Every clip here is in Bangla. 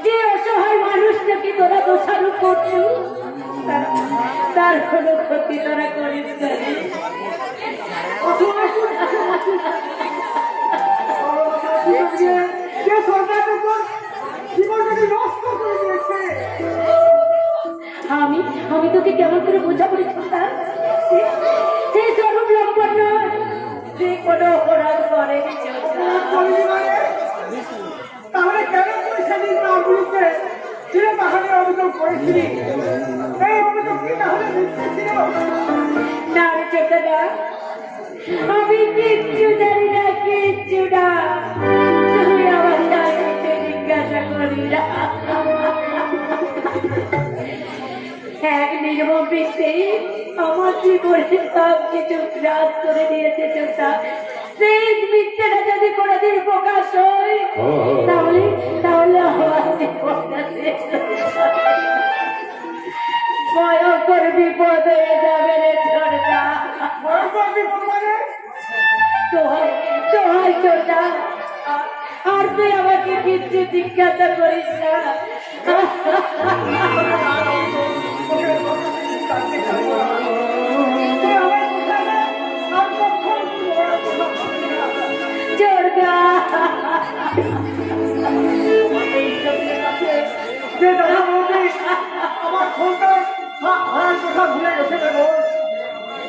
যে অসহায় মানুষটাকে তোরা দোষারোপ করছো তার কোনো ক্ষতি তোরা করিস আমি তোকে কেমন করে বোঝাবো ছোটা সে স্বরূপ লম্বন নয় যে কোনো অপরাধ করে তাহলে কেন তুই সেদিন তার বিরুদ্ধে চিরে বাহানে অভিযোগ করেছিলি? এই অভিযোগ কি তাহলে মিথ্যে ছিল? না রে ছোটদা, আমি কিচ্ছু জানি না, কিচ্ছু না। তুই আমার ডাইনিতে জিজ্ঞাসা করি না। এক নির্মম ব্যক্তি আমার জীবনে সব কিছু গ্রাস করে দিয়েছে ছোটা। সেই মিথ্যেটা যদি কোনোদিন প্রকাশ হয় তাহলে আমার ভয়ঙ্কর বিপদ হয়ে যাবে রে ছোটা। তোহাই ছোটা, আর তুই আমাকে কিচ্ছু জিজ্ঞাসা করিস না। আমার সন্তান কথা ভুলে গেছে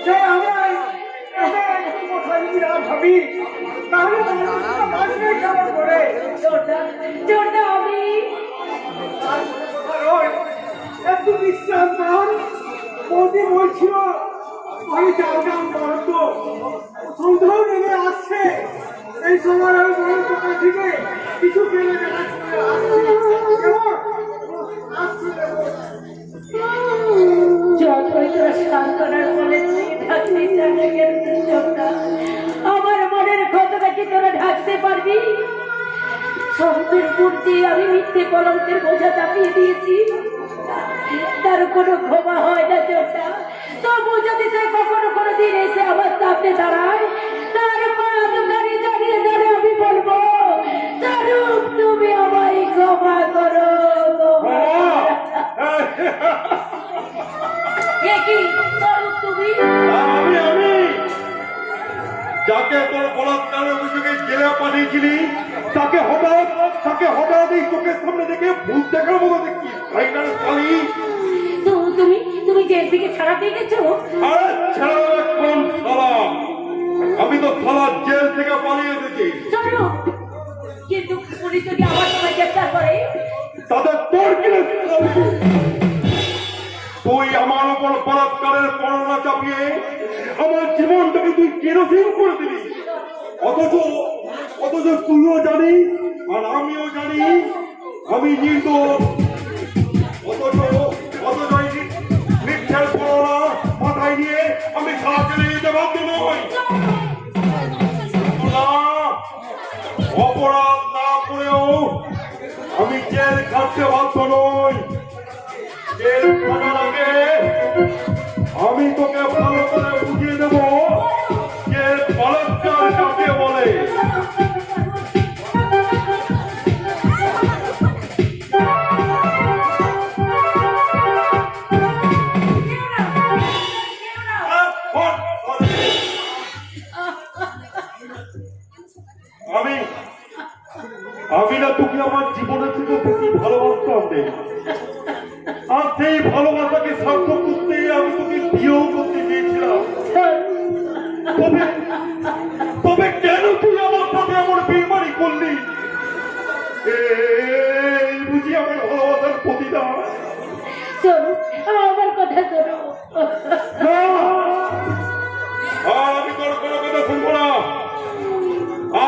যে আমরা কথা যদি ভাবি তাহলে কেমন করে আমি একটু বিশ্বাস মান মোদি বলছিল আমি চালটাম বরাদ্দ সন্দেহ নেমে আসছে। এই সময় আমি বরাদ্দ থেকে কিছু কেনা কেনা যতই তোরা সান্ত্বনার বলে আমার মনের ক্ষতটা কি তোরা ঢাকতে পারবি? সন্তের মূর্তি আমি মিথ্যে কলঙ্কের বোঝা চাপিয়ে দিয়েছি, তার কোনো ক্ষমা হয় না চোখটা। তবু যদি সে কখনো কোনোদিন এসে আমার সামনে দাঁড়ায়, তার পা দোকানে দাঁড়িয়ে দাঁড়িয়ে আমি বলবো, স্বরূপ তুমি আমায় ক্ষমা করো। যাকে তোর বলাৎকারের অভিযোগে জেলে পাঠিয়েছিলি তাকে হঠাৎ এই চোখের সামনে দেখে ভূত দেখার মতো দেখি তুমি জেল থেকে ছাড়া পেয়ে গেছো? আমি তো সালা জেল থেকে পালিয়ে এসেছি। কিন্তু পুলিশ যদি আমার সময় গ্রেফতার করে তাদের তোর কি? তুই আমার উপর বলাৎকারের বর্ণনা চাপিয়ে আমার জীবনটাকে তুই কেরোসিন করে দিবি। অথচ তুইও জানিস আর আমিও জানি আমি নির্দোষ। অথচ মিথ্যার বর্ণনা মাথায় নিয়ে আমি সারা জেলে যেতে বাধ্য নই। অপরাধ না করেও আমি জেল খাটতে বাধ্য নই। জেল খাটার আগে আমি তোকে ভালো করে বুঝিয়ে দেব যে বলাৎকার কাকে বলে। আমি না তোকে আমার জীবনের থেকে বেশি ভালোবাসতাম রে। আর সেই ভালোবাসাকে সার্থক করতে আমি তোকে বিয়েও করতে চেয়েছিলাম। তবে কেন তুই আমার সাথে আমার বেইমানি করলি? এই বুঝি আমার ভালোবাসার প্রতিদান। আমার কথা শোনো। আমি তোর কোনো কথা শুনবো না।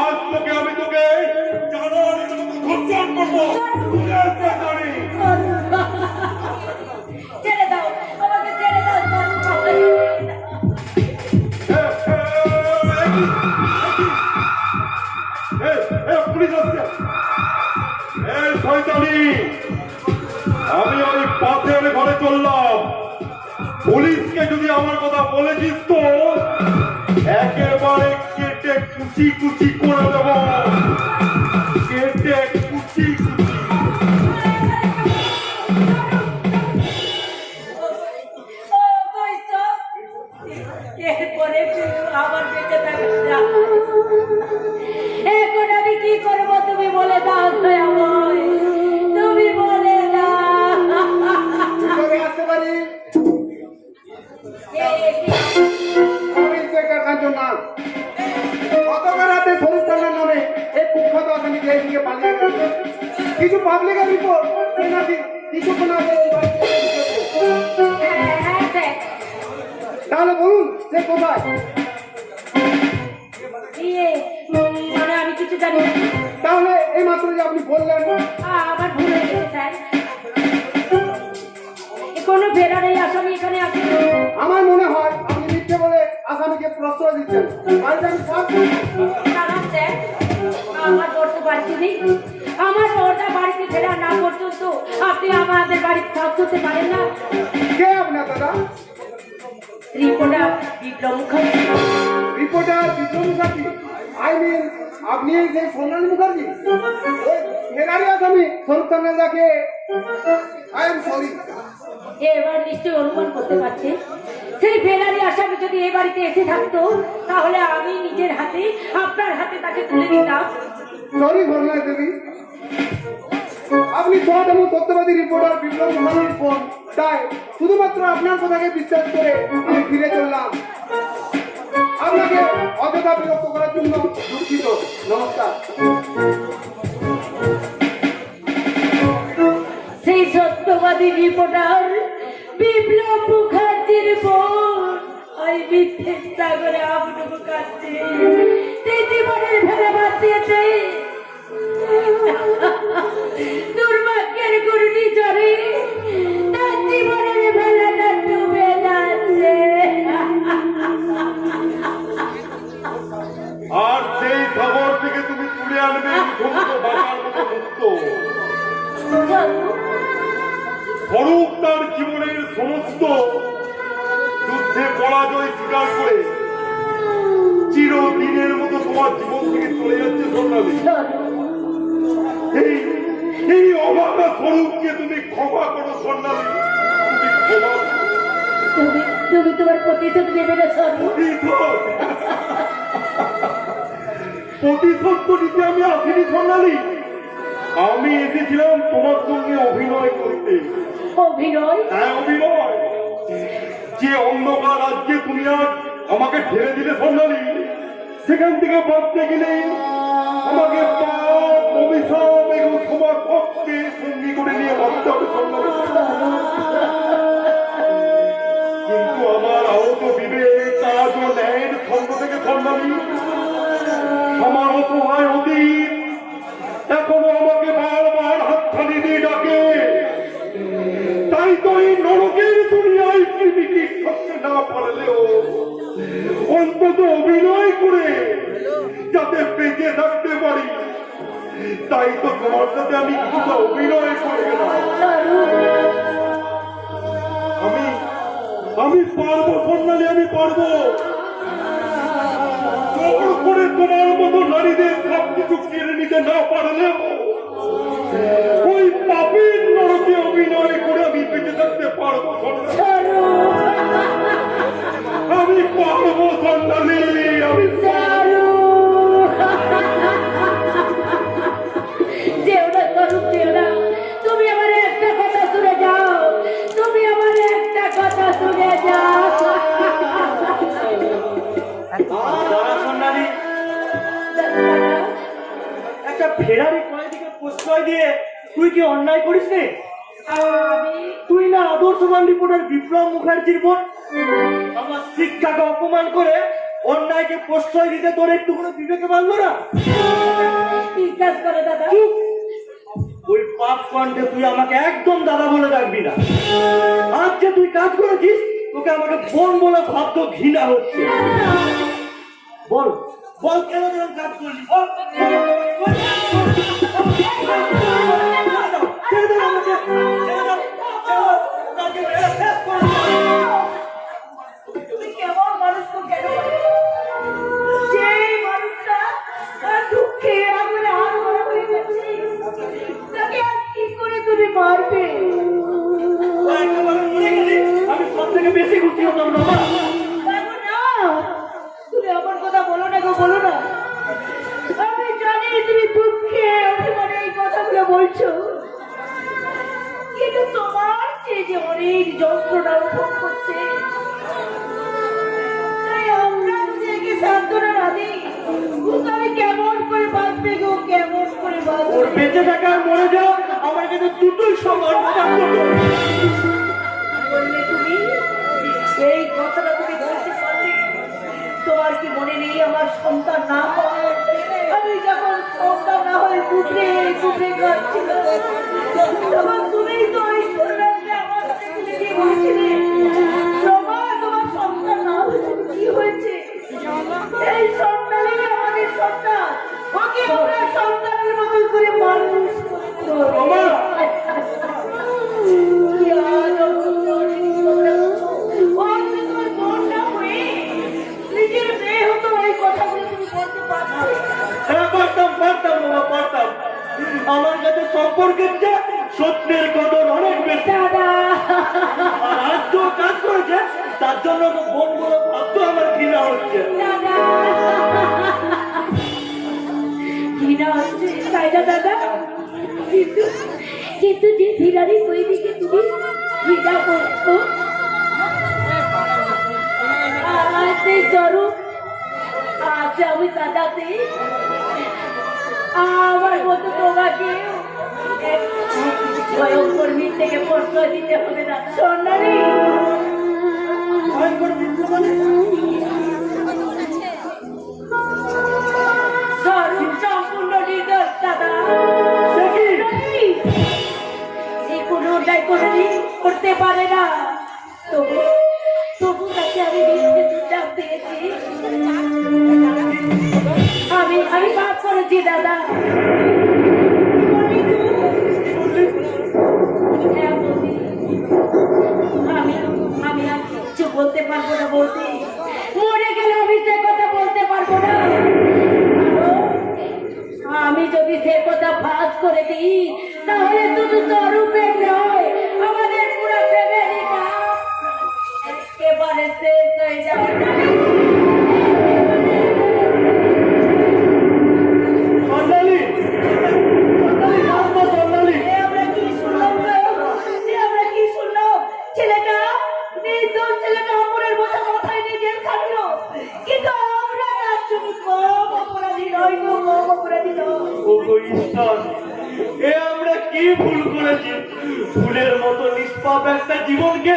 আজ আমি তোকে পুলিশ আসছে। এই শয়তানি, আমি ওই পাশের ঘরে চললাম। পুলিশকে যদি আমার কথা বলেছিস তো একেবারে কেটে কুচি কুচি করে দেব, কেটে কুচি কুচি। ও বৈষ্ণব, এরপরে তুই আমার বেঁচে থাকবি না। এখন আমি কি করবো তুমি বলে দাও দয়াময়, তুমি বলে দাও। কিভাবে আসতে পারি? আমি ইন্সপেক্টর কাঞ্চনলাল। গতকাল রাতে শরীফ থানার নামে এই কুখ্যাত আসামিকে এইদিকে পালিয়ে গেছে। কিছু পাবলিকের রিপোর্ট নাকি কিছুক্ষণ আগে এই বাড়িতে ঢুকেছে। হ্যাঁ স্যার, তাহলে বলুন সে কোথায়? ইয়ে মানে আমি কিছু জানি না। তাহলে এই মাত্র যে আপনি বললেন আমার ভুল হয়ে গেছে স্যার। কোনো ফেরার এই আসামি এখানে আছে? আমার মনে হয় আপনি মিথ্যে বলে আসামিকে প্রশ্রয় দিচ্ছেন। বাড়িতে আমি সব না না স্যার, আমার বর তো বাড়িতে নেই। আমার বরটা বাড়িতে ফেরা না পর্যন্ত আপনি আমাদের বাড়িতে কাজ করতে পারেন না। কে আপনার দাদা? Reporter Biplab Mukherjee. Reporter Bikram Mukherjee? I mean আপনি সেই সোনালী মুখার্জি, ওই ফেরারি আসামি শরীফ থানাকে? I am sorry. এবার নিশ্চয়ই অনুমান করতে পারছে সেই ফেরারি আসামি যদি এ বাড়িতে এসে থাকতো তাহলে আমি নিজের হাতে আপনার হাতে তাকে তুলে দিতাম। সরি ভরনা দেবী, আপনি সৎ এবং সত্যবাদী রিপোর্টার বিপ্লব মুখার্জির ফোন, তাই শুধুমাত্র আপনার কথাকে বিশ্বাস করে আমি ফিরে চললাম। আপনাকে অযথা বিরক্ত করার জন্য দুঃখিত। নমস্কার। সেই সত্যবাদী রিপোর্টার বিপ্লব মুখার্জির বোন ওই মিথ্যে সাগরে আবডুবু কাটছে, সেই জীবনের ভেবে বাদ দিয়েছে। দুর্ভাগ্যের ঘূর্ণি ঝড়ে তার জীবনের ভেলাটা ডুবে যাচ্ছে। আর সেই খবর থেকে তুমি তুলে আনবে সমস্ত বাবার মতো মুক্ত। স্বরূপ তার জীবনের সমস্ত যুদ্ধে পরাজয় স্বীকার করে চিরদিনের মতো তোমার জীবন থেকে চলে যাচ্ছে সোনালী। এই এই অবাকা স্বরূপকে তুমি ক্ষমা করো সোনালী, তুমি ক্ষমা করো। তুমি তোমার প্রতিশোধ নেবে না স্বরূপ। প্রতিশোধ তো নিতে আমি আসিনি সোনালী, আমি এসেছিলাম তোমার সঙ্গে অভিনয় করতে। অভিনয়? হ্যাঁ অভিনয়। যে অন্ধকার রাজ্যে তুমি আজ আমাকে ঠেলে দিলে সোনালী, সেখান থেকে বাঁচতে গেলে আমাকে পাপ অভিশাপ এবং তোমার পক্ষে সঙ্গী করে নিয়ে বাঁচতে হবে সোনালী। কিন্তু আমার আহত বিবেক আজ ও ন্যায়ের ছন্দ থেকে সোনালী, আমার অসহায় অতীত এখনো আমাকে বারবার হাতছানি দিয়ে ডাকে। তাই তো এই নরকের দুনিয়ায় কৃমিকে থাকতে না পারলেও অন্তত অভিনয় করে যাতে বেঁচে থাকতে পারি, তাই তো তোমার সাথে আমি কিছুটা অভিনয় করে গেলাম। আমি পারবো সোনালী, আমি পারবো। জোর করে তোমার মতো নারীদের সবকিছু কেড়ে নিতে না পারলেও ওই পাপের নরকে অভিনয় করে আমি বেঁচে থাকতে পারবো সোনালী। আমি পারবো সোনালী, আমি যেও না স্বরূপ, যেও না। তুমি আমার একটা কথা শুনে যাও, তুমি আমার একটা কথা শুনে যাও। সোনালী, একটা ফেরারি কয়েদিকে প্রশ্রয় দিয়ে তুই কি অন্যায় করিস রে? আমি তুই না আদর্শবান রিপোর্টার বিপ্লব মুখার্জির বোন? আমার শিক্ষাকে অপমান করে অন্যায়কে প্রশ্রয় দিতে তোর একটু কোনো বিবেকে পারলো না? বিশ্বাস করে দাদা, ওই পাপ কণ্ঠে তুই আমাকে একদম দাদা বলে ডাকবি না। আজ যে তুই কাজ করেছিস তোকে আমাকে বোন বলে ভাবতো ঘৃণা হচ্ছে। বল বল কেন এরকম কাজ করলি বল ছেড়ে দাও আমাকে, ছেড়ে দাও, তাকে মেরে শেষ করে দাও। তুমি কেমন মানুষ তো কেন যে মানুষটা দুঃখে আগুনে হাত ভরা হয়ে গেছে তাকে আর কি করে তুমি মারবে? একেবারে মরে গেলি, আমি সব থেকে বেশি খুশি হতাম না মা। বাবু না, তুমি আমার কথা বলো না গো, বলো না। আমি জানি তুমি দুঃখে অভিমানে এই কথাগুলো বলছো, কিন্তু তোমার যে অনেক যন্ত্রণা অনুভব করছে, তাই আমরা নিজেকে সান্ত্বনা না দিই, আমি কেমন করে বাঁচবে গো, কেমন করে ওর বাঁচবে? বেঁচে থাকা আর মরে যাওয়া আমার কাছে দুটোই সমান বাবা। বললে তুমি এই কথাটা তুমি বলতে পারলে? তোমার কি মনে নেই আমার সন্তান না হয় আমি যখন সন্তান না হয়ে পুত্রে পুত্রে কাঁদছিল, তখন তুমি তো ওই সন্তানকে আমার হাতে তুলে দিয়ে বলছিলে, রমা তোমার সন্তান না হয়েছে কি হয়েছে? এই সন্তানই আমাদের সন্তান, ওকে আমরা সন্তানের মতো করে মানুষ করবো। নিজের মেয়ে হতো এই কথাগুলো তুমি বলতে পারছো? হ্যাঁ পারতাম পারতাম বাবা পারতাম। আমার কাছে সম্পর্কের চেয়ে সত্যের কদর অনেক বেশি। দাদা আর আজ তো কাজ করেছে তার জন্য তো বোন বড় ভাবতো আমার ঘৃণা হচ্ছে। দাদা ঘৃণা হচ্ছে তাই না দাদা? কিন্তু কিন্তু যে ঘৃণারই ওই দিকে তুমি ঘৃণা করছো, সেই স্বরূপ আজ আমি দাদাতে আমার মতো তোমাকে ভয়ঙ্কর মিথ থেকে প্রশ্রয় দিতে হবে না সোনারি। ভয়ঙ্কর মিথ্যে মানে? স্বরূপ সম্পূর্ণ নির্দোষ দাদা। সে কি? যে কোনো অন্যায় কোনোদিন করতে পারে না, তবু তবু তাকে আমি মিথ্যে দুর্দাম পেয়েছি। আমি পাপ করেছি দাদা। হ্যাঁ বৌদি, আমি আর কিচ্ছু বলতে পারবো না বৌদি, মরে গেলে আমি সে কথা বলতে পারবো না। আমি যদি সে কথা ফাঁস করে দিই তাহলে শুধু স্বরূপের নয়, আমাদের পুরো ফ্যামিলিটা একেবারে শেষ হয়ে যাবে। সন্ন্যালী, সন্ন্যালী, শান্ত সন্ন্যালী। আমরা কি শুনলাম গো? আমরা কি শুনলাম? ছেলেটা নির্দোষ, ছেলেটা অপরের বোঝা মাথায় নিয়ে জেল খাটলো, কিন্তু আমরা তার জন্য কম অপরাধী নয় গো, কম অপরাধী নয়। ওগো ঈশ্বর, এ আমরা কি ভুল করেছি? ফুলের মতো নিষ্পাপ একটা জীবনকে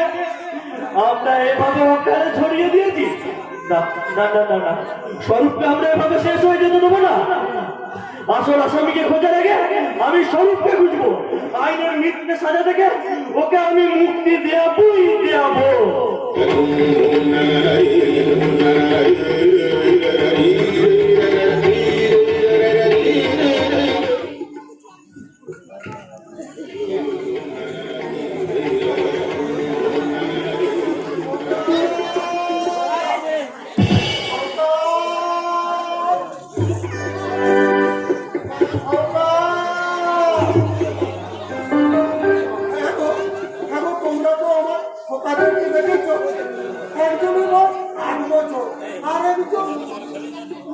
আমরা এভাবে অকালে ছড়িয়ে দিয়েছি। না না না না না, স্বরূপকে আমরা এভাবে শেষ হয়ে যেতে দেবো না। আসল আসামিকে খোঁজার আগে আমি স্বরূপকে খুঁজবো। আইনের মিথ্যে সাজা থেকে ওকে আমি মুক্তি দেয়াবই দেয়াবো। তোমরা তো আমার খোকাদেরকে দেখেছো, একজন হলো 8 বছর আর একজন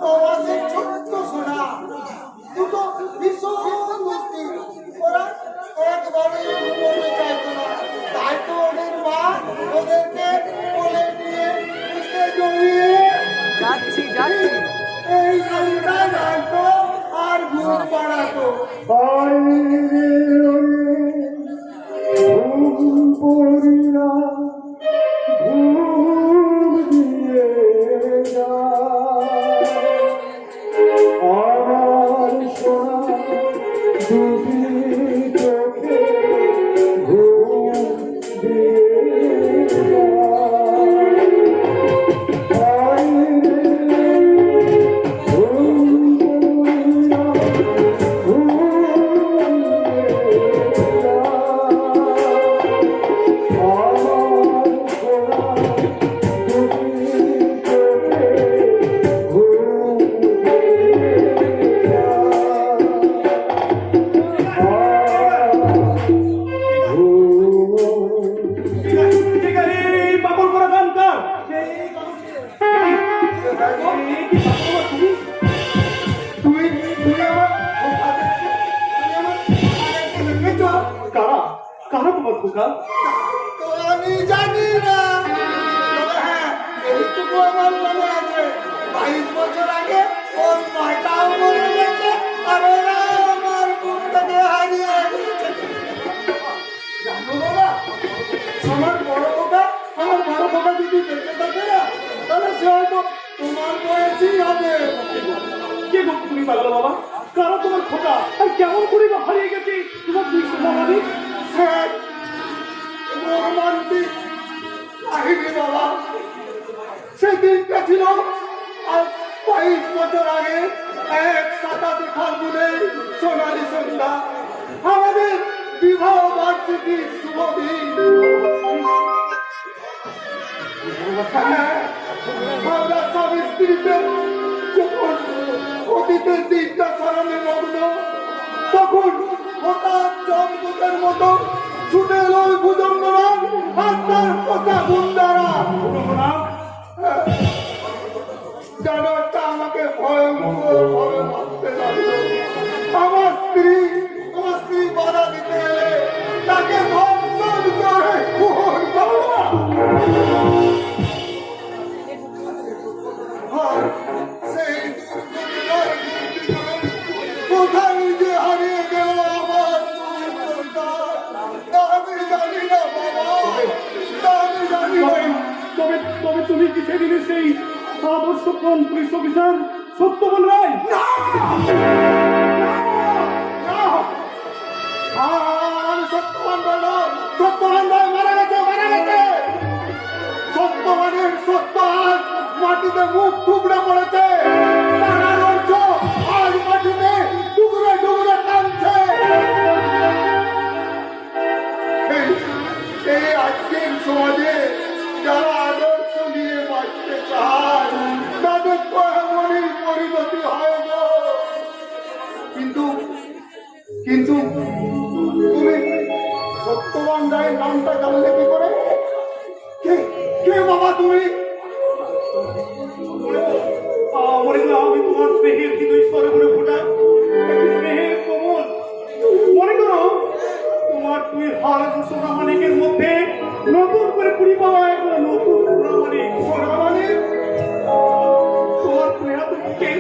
9 মাসের ছোট্ট সোনা। দুটো ভীষণ দুষ্টি, ওরা একবারে বলতে চাইতো না, তাই তো ওদের মা ওদেরকে কোলে নিয়ে বুকে জড়িয়ে যাচ্ছি এই গাড়িটায় রাখতো আর ঘুম পাড়াতো। Oh কি বাবা তুমি তুমি তুমি আমার কারা কারা তোমার খোকা? তো আমি জানি না, তবে হ্যাঁ এইটুকু আমার মনে আছে 22 বছর আগে ওর মাটাও মরে গেছে আর ওরা আমার বুক থেকে হারিয়ে গেছে। জানো বাবা, আমার বড় খোকা যদি বেঁচে থাকে না, তাহলে সে হয়তো তোমার বয়সই হবে। কে গো তুমি পাগল বাবা? কারা তোমার খোকা আর কেমন করে বা হারিয়ে গেছে তোমার দুই সোনামানি? স্যার, রোমান্টিক কাহিনী বাবা। সেদিনটা ছিল আর 22 বছর আগে এক 27 ফাল্গুনে সোনালী সন্ধ্যা, আমাদের বিবাহ বার্ষিকীর শুভ দিন। হ্যাঁ, আমরা স্বামী স্ত্রীতে যখন অতীতের দিনটা স্মরণে মগ্ন, তখন হঠাৎ জমদূতের মতো ছুটে এলো ওই ভুজঙ্গরাম আর তার কথা গুন্ডারা। জানো, একটা আমাকে ভয়ঙ্কর ভাবে মারতে লাগলো। আমার স্ত্রী বাধা দিতে এলে তাকে ধর্ষণ করে খুন করলো। আর সেই দুর্ঘটনার কোথায় যে হারিয়ে গেল আমার আমি জানি না বাবা, আমি জানি না। তবে তবে তুমি কি সেদিনে সেই আদর্শ কোন পুলিশ অফিসার সত্যবান রায়? আমি সত্যবান বললো, সত্যবান রায় মারা গেছে। সত্যবানের সত্য আজ মাটিতে মুখ টুকরে পড়েছে, তার আদর্শ আজ মাটিতে টুকরে টুকরে টানছে। এই আজকের সমাজে যারা আদর্শ নিয়ে বাঁচতে চায় তাদের তো এমনই পরিণতি হয় না। কিন্তু কিন্তু তুমি সত্যবান রায়ের নামটা জানলে কি করে? কে বাবা তুমি? আমি তোমার স্নেহের কিন্তু ঈশ্বরে করে ফোটা স্নেহের কোমল। মনে করো তোমার দুই হারানো সোনামানিকের মধ্যে নতুন করে কুড়ি পাওয়া এক নতুন সোনামানিক। তোমার তুমি এত বুকে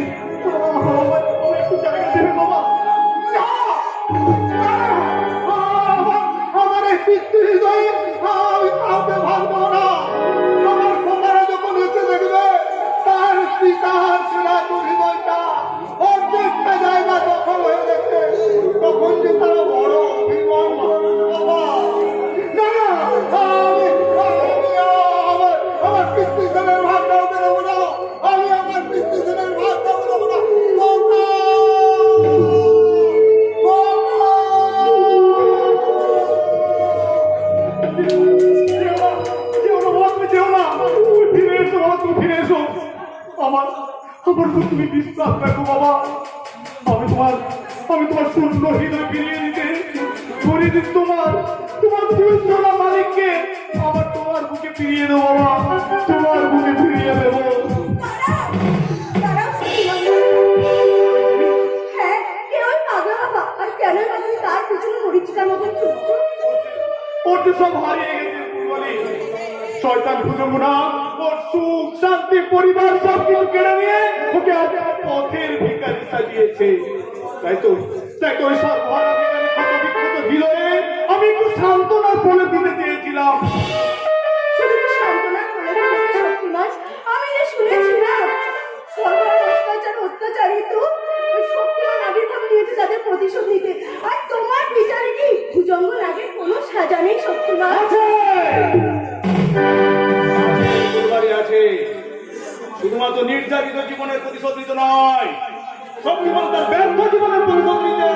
একটু জায়গা দেবে বাবা? আমার এই পিতৃহৃদয়ে আমি কাউকে ভাববো না। আমার খোকারা যখন এসে দেখবে তার পিতার সেনাতুর হৃদয়টা অর্ধেকটা জায়গা দখল হয়ে গেছে, তখন যে তারা বড় অভিমান বাবা। না না, আমার পিতৃসেনের ভাগ কাউকে দেবো না। আমি আমার পিতৃসেনের ভাগ কাউকে দেবো না। আমার তুমি বিশ্বাস রাখো বাবা। আমি তোমার শূন্য হৃদয় ফিরিয়ে দিতে তোমার দুই সোনা মালিককে আবার তোমার বুকে ফিরিয়ে দেবো বাবা, তোমার বুকে ফিরিয়ে দেবো। হ্যাঁ, কেউ পাগলা বাবা আর কেন তার পিছনে মরিচিকার মতন ছুটছো? ওর তো সব হারিয়ে গেছে বলি শয়তান ভুজঙ্গনা ওর সুখ শান্তি পরিবার সব কিছু কেড়ে নিয়ে ওকে আজ পথের ভিখারি সাজিয়েছে। তাই তো ওই সর্বহারা ভিখারি ক্ষত বিক্ষত হৃদয়ে আমি একটু সান্ত্বনার ফলে দিতে চেয়েছিলাম। শুধু কি সান্ত্বনা করে দিতে সত্যি মাস? আমি যে শুনেছিলাম অত্যাচারিত ওই শক্তিমান আবির্ভাব নিয়েছে তাদের প্রতিশোধ নিতে। আর তোমার বিচারে কি ভুজঙ্গ নাগের কোনো সাজা নেই শক্তিমান? আছে শুধুমাত্র নির্যাতিত জীবনের প্রতিশোধ নিতে নয়, শক্তিমান তার ব্যর্থ জীবনের প্রতিশোধ নিতে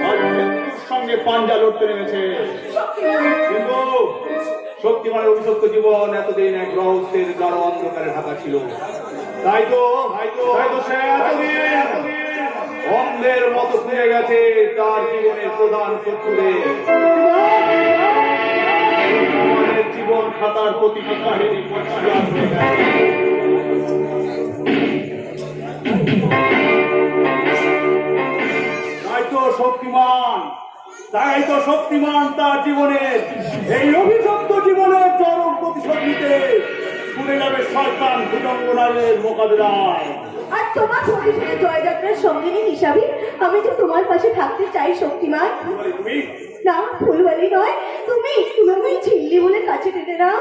আজ মৃত্যুর সঙ্গে পাঞ্জা লড়তে নেমেছে। কিন্তু শক্তিমানের অভিশপ্ত জীবন এতদিন এক রহস্যের গাঢ় অন্ধকারে ঢাকা ছিল। তাই তো সে এতদিন অন্ধের মতো শুয়ে গেছে তার জীবনের প্রধান শত্রুদের। জীবন খাতার প্রতিটি কাহিনী পরিষ্কার হয়ে গেছে। তাই তো শক্তিমান তার জীবনের এই অভিশপ্ত জীবনের চরম প্রতিশোধ নিতে ছুটে যাবে শয়তান ভুজঙ্গনারের মোকাবিলায়। আর তোমার প্রতিশোধে জয়যাত্রার সঙ্গিনী হিসাবে আমি তো তোমার পাশে থাকতে চাই শক্তিমান। তুমি না, ফুলবালি নয়, তুমি আমায় ঝিল্লি বলে কাছে টেনে নাও।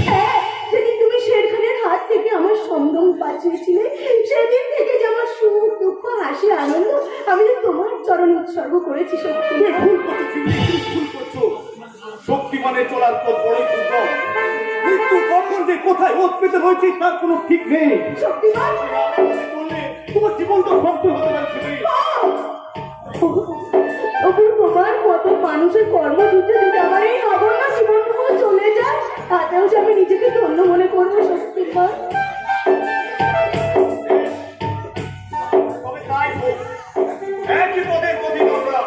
হ্যাঁ, যেদিন তুমি শের খানের হাত থেকে আমার সম্ভ্রম বাঁচিয়েছিলে, সেদিন থেকে যে আমার সুখ দুঃখ হাসি আনন্দ আমি তো তোমার চরণ উৎসর্গ করেছি শক্তি। তুমি ভুল করছো ঝিমলি, তুমি ভুল করছো। শক্তিমানের চলার পথ বড়ই দুর্গম, কিন্তু কখন যে কোথায় ওত পেতে হয়েছে তার কোনো ঠিক নেই। শক্তিমান, বললে তোমার জীবন তো ধ্বংস হতে পারছে। ওপর তোমার কত মানুষের কর্মযুদ্ধে যদি আমার এই নগণ্য জীবনটুকু চলে যায়, তাতেও যে আমি নিজেকে ধন্য মনে করবো শক্তিমান। তবে তাই হোক, একই পদের পথিক আমরা,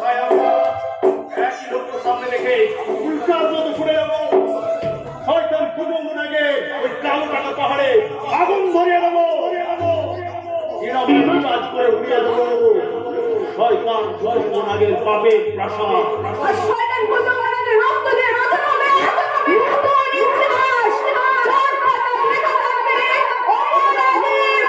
তাই আমরা একই লক্ষ্য সামনে রেখে উল্কার মতো ছুটে যাবো। শয়তান ভুজঙ্গনাকে ওই কালো টাকা পাহাড়ে আগুন ধরিয়ে দেবো, কাজ করে উড়িয়ে দেবো শয়তান ভুজঙ্গনাগের পাপের প্রাসাদ। আর শয়তান ভুজঙ্গনাগের রক্ত দিয়ে রচনা হবে নতুন ইতিহাস। যার কথা লেখা থাকবে অমরাবতীর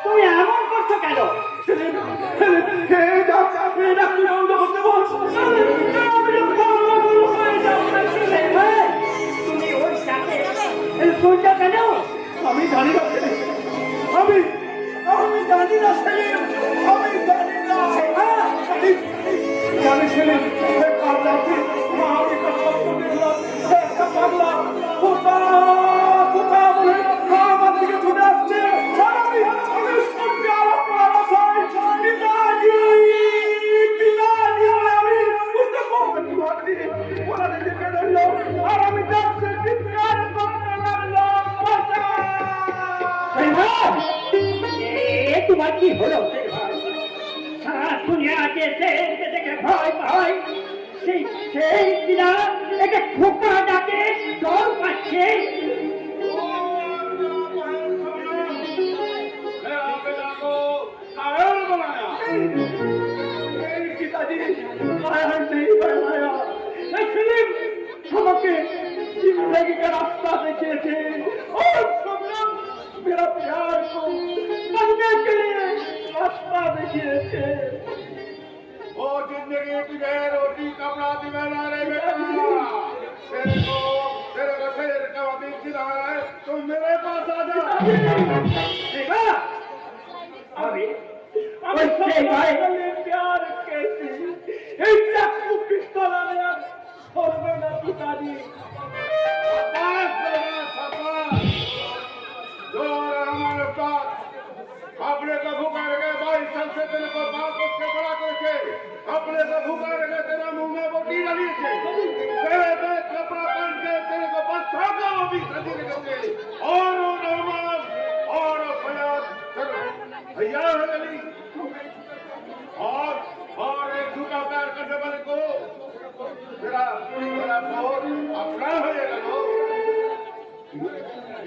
তুমি এমন করছো কেন? তুমি ওই সাথে ফোনটা কেন? আমি জানি না সেলিম, আমি জানি না সেলিম, আমি জানি না। জানি সেলিম, কাল রাতে আমি একটা স্বপ্ন দেখলাম, একটা পাগলা কোথা বলে আমার দিকে ছুটে আসছে। আর আমি সত্যি আর আমি ডাকছে চিৎকার করতে লাগলাম, তোমার কি হলো? সারা দুনিয়াকে দেখে ভয় পায়, সেই কিনা একটা খোকা ডাকে ডর পাচ্ছে। আমাকে जिंदगी का रास्ता दिखिए और संगम मेरा प्यार को बनने के लिए रास्ता दिखिए ओ जिंदगी तुझे रोटी कपड़ा दिलाना रे बेटा तेरे को फिर कभी दिला है तो मेरे पास आ जा देखा अभी प्यार कैसे एक चाकू पिस्तौल आया और मेरा पिताजी अपने को भूखा रखे 22 साल से तेरे को बाल पोस के बड़ा करके अपने को भूखा रखे तेरा मुंह में बोटी डाली थे तेरे पे कपड़ा पहन के तेरे को बस थाका वो भी सजी रखे और नमाज और फयाद भैया है गली और एक झूठा प्यार करने वाले को तेरा बहुत अपना होएगा लो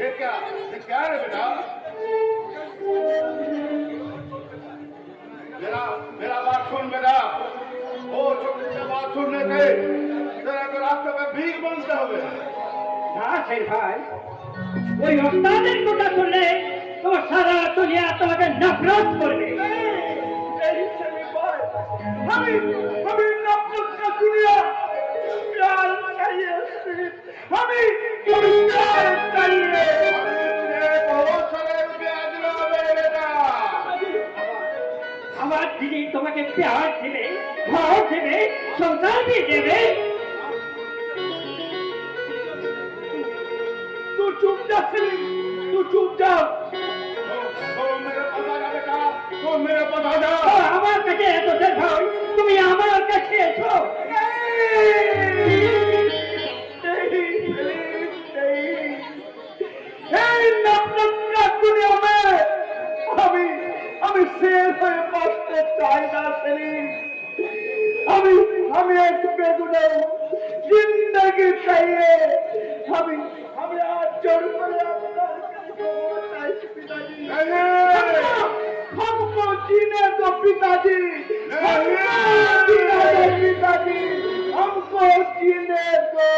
ये क्या है बेटा मेरा बात सुन बेटा वो छोटे से बात सुनने थे तेरा को रास्ते में भीख बनते हुए ना शेर भाई कोई उस्तादेर কথা শুনলে তো সারা দুনিয়া তোমাকে নফরত করবে। नहीं चली भाई हमें नफरत का दुनिया प्यार चाहिए हमें प्यार चाहिए बहुत सारे रुपया दिलावे बेटा আমার দিদি তোমাকে প্যার দেবে, ঘর দেবে, সংসার দিয়ে দেবে। तू चुप जा सलीम तू चुप जा तो मेरे पास आ जा बेटा तो मेरे पास आ जा আমার কাছে এত শের ভাই তুমি আমার কাছে এসো। এই নগ্নতার দুনিয়াতে আমি শের হয়ে বাঁচতে চাই না সেলিম। আমি এক বেগুনে জিন্দগি চাইয়ে আমি आज जोड़ कर आपका पिताजी हमको जीने दो पिताजी, पिताजी हमको जीने दो।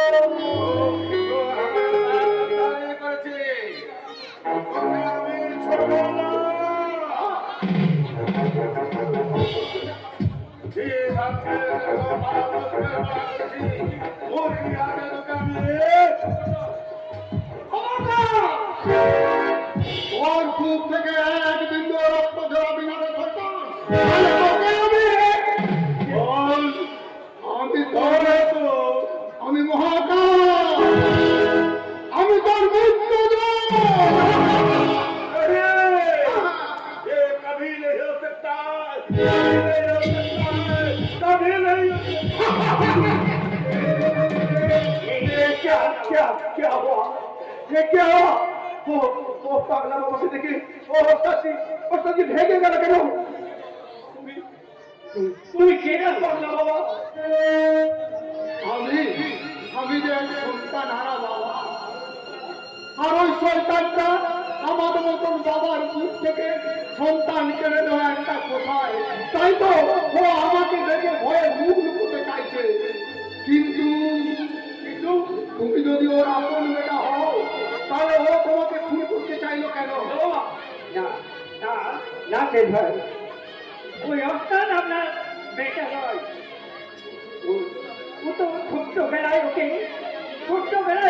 और खूब থেকে এক বিন্দু রক্ত ঝরাবি না রে শয়তান। আমি মহাকাল, আমি তোর মৃত্যু कभी नहीं हो सकता, कभी नहीं हो सकता। क्या हुआ? ये क्या हुआ? वो पागला बाबा से देखिए, ওস্তাদ জি ভেঙে গেল কেন? তুমি কে পাগলা বাবা? আমি যে সন্তান হারা বাবা, আর ওই সন্তানটা আমার মতন বাবার মুখ থেকে সন্তান কেড়ে নেওয়া একটা কোথায়, তাই তো ও আমাকে দেখে ভয়ে মুখ লুকোতে চাইছে। কিন্তু তুমি যদি ওর আপন বেটা হও, তাহলে ও তোমাকে খুন করতে চাইলো কেন? না তেল ভাই, ওই ওস্তাদ আপনার বেটা নয়। ও তো ছোট্টবেলায়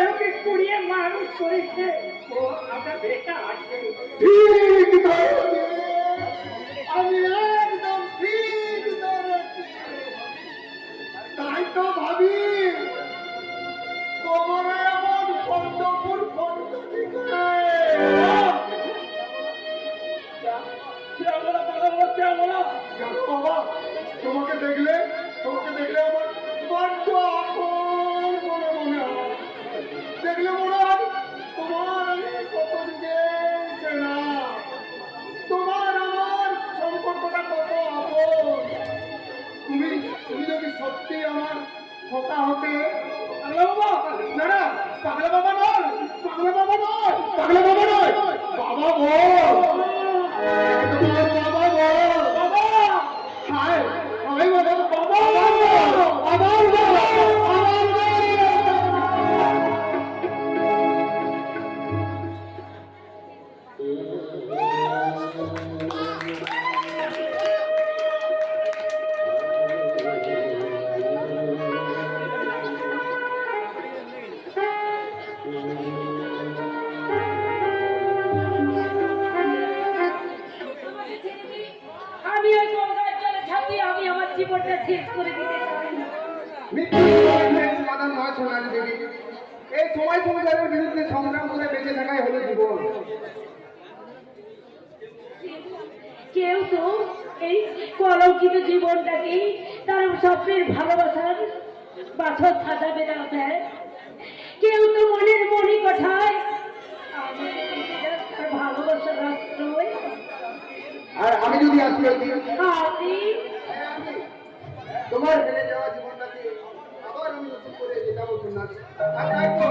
ওকে কুড়িয়ে মানুষ করেছে। ও আপনার বেটা আছে। ঠিক ধরেছি, আমি একদম ঠিক ধরেছি। তাই তো ভাবি তোমার এমন ফন্ডপুর বাবা, তোমাকে দেখলে আমার বড্ড আপন মনে হয়। দেখলে মনে হয় তোমার আমি কত দিকে চেনা, তোমার আমার সম্পর্কটা কত আপন। তুমি যদি সত্যি আমার কথা হতে, পাগলা বাবা না, পাগলা বাবা নয়, বাবা বল, বাবা হায় আমি বলে বাবা আমি ওই গঙ্গার জলে ঝাঁপিয়ে আমি আমার জীবনটা শেষ করে দিতে চাই না। সমাধান নয় সোনালি দেবী, এই সময় সংসারের বিরুদ্ধে সংগ্রাম করে বেঁচে থাকাই হলো জীবন। কেউ তো এই কলঙ্কিত জীবনটাকে তার স্বপ্নের ভালোবাসার বাছর সাজাবে না স্যার। কেউ তো মনের মনি কথায় আমি তার ভালোবাসার আশ্রয়। আর আমি যদি আসি আপনি তোমার ফেলে যাওয়া জীবনটাকে আবার আমি নতুন করে যেটাবো সোনালি। আর তাই তো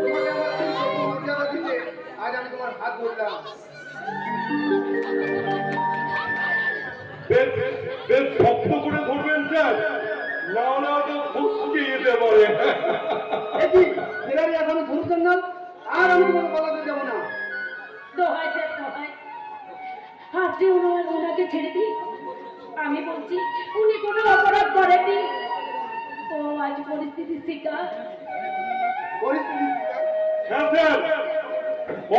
তোমাকে আমার সেই ছোট মর্যাদা দিতে আজ আমি তোমার হাত ধরলাম। বেশ শক্ত করে ধরবেন স্যার, না হলে হয়তো ফসকে যেতে পারে। ফেরারি এখনো ধরছেন না, আর আমি তোমাকে বলাতে যাবো না। দোহাই স্যার দোহাই, আপনি ওনাকে ছেড়ে দিন। আমি বলছি উনি কোনো অপরাধ করেনি, ও আজ পরিস্থিতির শিকার। হ্যাঁ স্যার,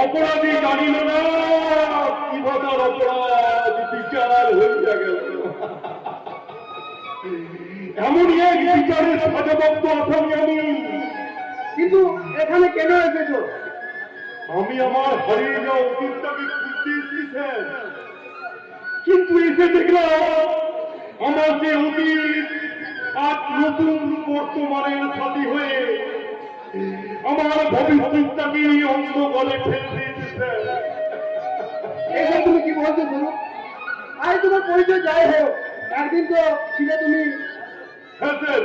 অপরাধী জানিল না কি ভাতার অপরাধ বিচার হইয়া গেল। এমনই এক বিচারের সাজাবদ্ধ আসামি আমি। কিন্তু এখানে কেন এসেছো? আমি আমার হারিয়ে যাওয়া অতীতটাকে খুঁজতে এসেছি স্যার, কিন্তু এসে দেখলাম আমার যে অতীত আজ নতুন বর্তমানের সাথী হয়ে আমার ভবিষ্যৎটাকে অন্ধকারে ফেলে দিয়েছে স্যার। এসব তুমি কি বলছো বলো? আজ তোমার পরিচয় যাই হোক, একদিন তো ছিলে তুমি। হ্যাঁ স্যার,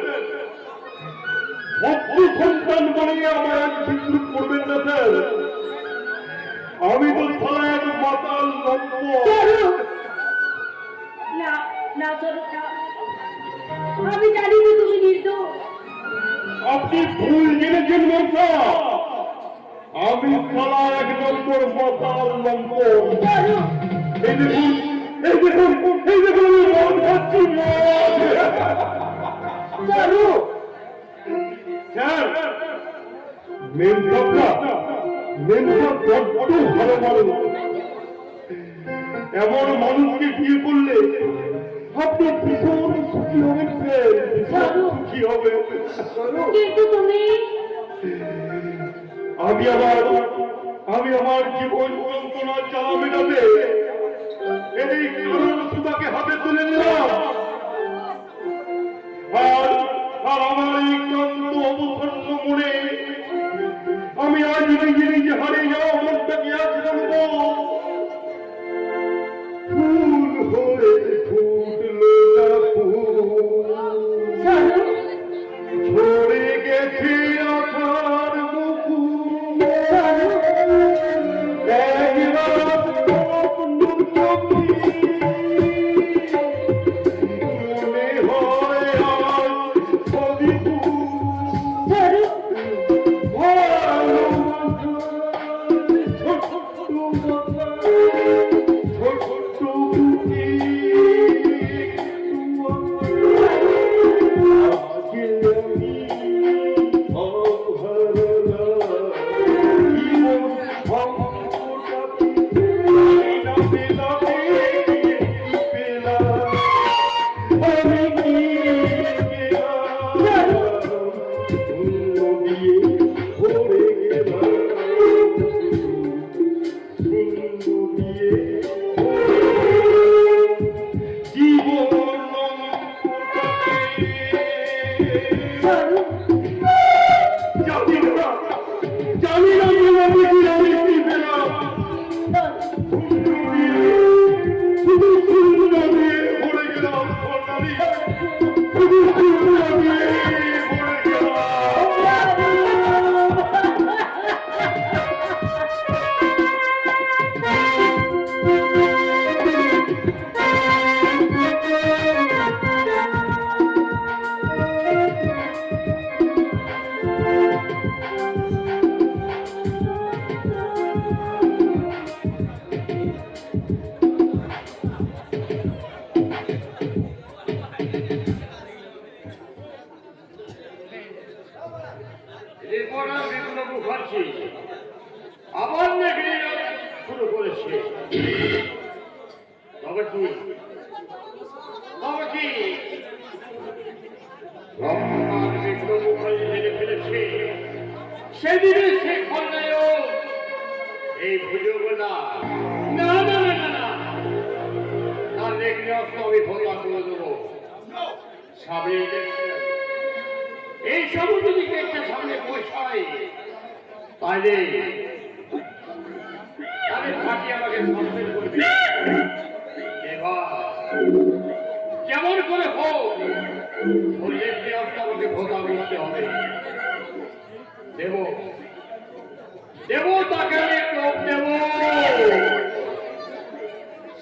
ভক্তি সন্তান বলে আমার আজ বিদ্রুপ করবেন না স্যার। আমি তো ছলায় মাতাল নম্বর। না না স্বরূপ না, আমি জানি যে তুমি নির্দোষ। আপনি ভুল জেনেছেন মশা, আমি সালা 1 নম্বর মাতাল নম্বর। স্বরূপ, এই দেখুন, এই দেখুন, এই দেখুন, আমি মন খাচ্ছি মন। স্বরূপ, স্যার, মেনসাবটা বড্ড ভালো মানুষ। এমন মানুষকে বিয়ে করলে আপনি ভীষণ সুখী হবেন স্যার, ভীষণ সুখী হবেন। কিন্তু তুমি আমি আমার জীবন যন্ত্রণা জ্বালা মেটাতে এই কারণ সুতাকে হাতে তুলে নিলাম। আর আমার এই ক্লান্ত অবসন্ন মনে আমি আজ নিজে হারিয়ে যাওয়া মনটাকে আজ জানবো। ফুল হয়ে ফুটলো না ফুল, স্বরূপ, ঝরে গেছে আশার মুকুল। একরাত স্বপ্ন চোখে মনে হয় আজ ছবি স্বরূপ, আবার নাকি শুরু করেছে। তবে কি রহমান বিক্রম মুখার্জি জেনে ফেলেছে সেদিনে সে খন্ডায়ক এই ভিডিওগুলো না না না না না তার লেখনি অস্ত্র আমি ভোলা করে দেবো। সামনে ইলেকশন, এই সব যদি কেসটা সামনে পৌঁছায় তাহলে পার্টি আমাকে সাসপেন্ড করবে। এবার যেমন করে হোক ওই লেখনি অস্ত্র আমাকে ভোলা করতে হবে। দেব তাকে আমি টোপ দেব।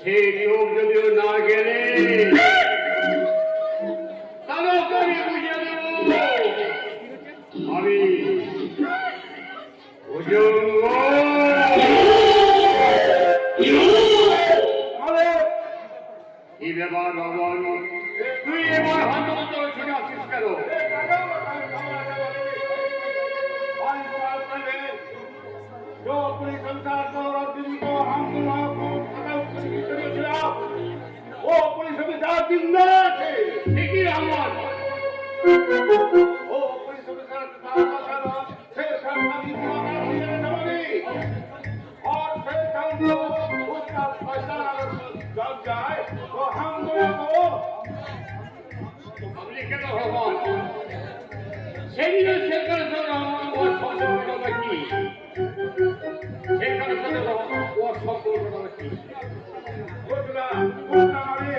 সেই টোপ যদিও না গেলে তাহলে ওকে আমি বুঝিয়ে দেব আমি কি ব্যাপার ভগবান, তুই এবার হাত ছুটে আসিস কেন? जो अपने संसार को और दिन को हम लोगों को खत्म करने के खिलाफ वो अपनी संविधान जिंदा थे। ঠিকই আমার वो अपनी संविधान का शेर खान नदी और शेर खान को उसका फैसला जब जाए तो हम लोगों को পাবলিক কেন হবান সেদিনে শেখার জন্য ওর সম্পর্কটা কি শেখার জন্য ওর সম্পর্কটা কি বুঝলা বুঝলা মানে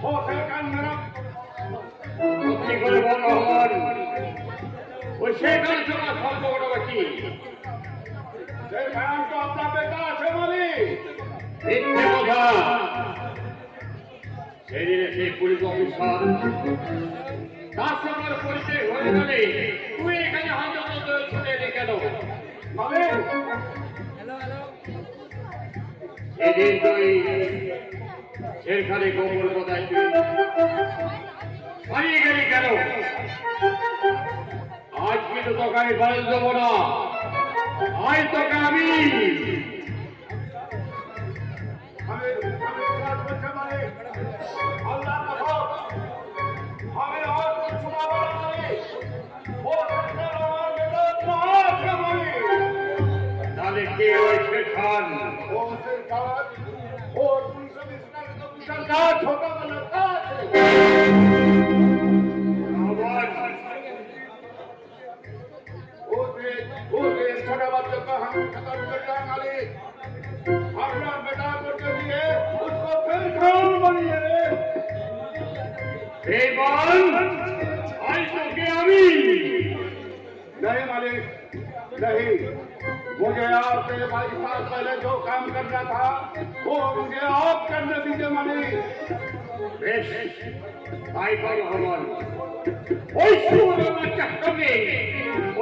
ও সরকার মেরা সত্যি করে বল হবান ওই শেখার জন্য সম্পর্কটা কি সেই ভ্যান তো আপনার বেটা আছে মানে মিথ্যে কথা সেদিনে সেই পুলিশ অফিসার তার সঙ্গে পরিচয় হয়ে গেলে তুই এখানে হাজার চলে এলে কেন মানে সেদিন তুই সেখানে গোপন কথায় তুই হারিয়ে গেলি কেন আজ কিন্তু তোকে আমি বাড়ি দেবো না আজ তোকে আমি আমি কাজ করছে মানে আল্লাহ আমি আর কিছু না বলা মানে ও সরকার আমার বেটা আছে মানে তাহলে কে ওই শেখান ও সরকার ও পুলিশ অফিসার তো বিশাল কাজ ছোটা বলে কাজ ওকে छोटा बच्चों का हम खत्म कर रहे हैं मालिक अपना बेटा करके दिए उसको फिर खान बनिए रे এই বল আজ তোকে আমি नहीं मालिक नहीं मुझे आपसे 22 साल पहले जो काम करना था वो मुझे आप करने दीजिए मालिक বেশ তাই কর হবন ওই সুরের বাচ্চাটাকে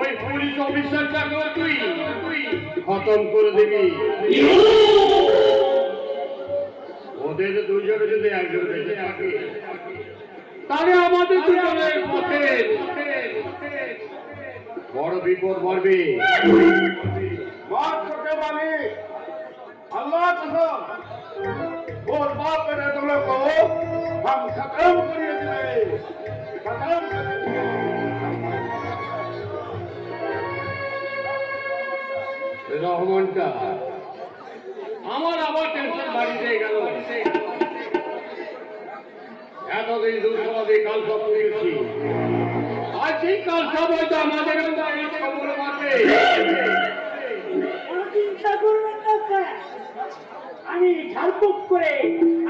ওই পুলিশ অফিসারটাকে তুই খতম করে দিবি ওদের দুজনে যদি একজন বেঁচে থাকে তাহলে আমাদের দুজনের পথে বড় বিপদ বাড়বে बात छोटे मालिक अल्लाह कसम और बाप बेटे तुम लोग को हम खत्म करिए दिए खत्म करिए রহমানটা আমার আবার টেনশন বাড়িতে গেল এতদিন দুর্গমাদের কাল সব করেছি আজ সেই কাল সব হয়তো আমাদের খবর মারবে কোনো চিন্তা করবেন না স্যার আমি ঝাড়ফুঁক করে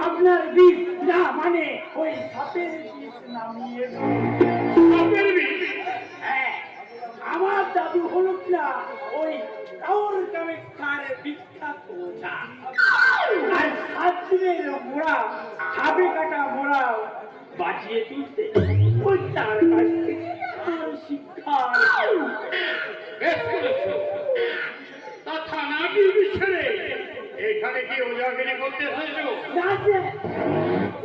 আপনার বিষ না মানে ওই সাপের বিষ নামিয়ে দেব। সাপের বিষ? হ্যাঁ আমার দাদু হলুক না ওই কাউর কামেক্ষার বিখ্যাত ওঝা আর 7 দিনের মোড়া সাপে কাটা মোড়া বাঁচিয়ে তুলতে ওই তার কাছ থেকে আমার শিক্ষা বেশ করেছ তা থানা ডিউটি ছেড়ে এখানে কি ওজাগিরি করতে এসেছো না স্যার,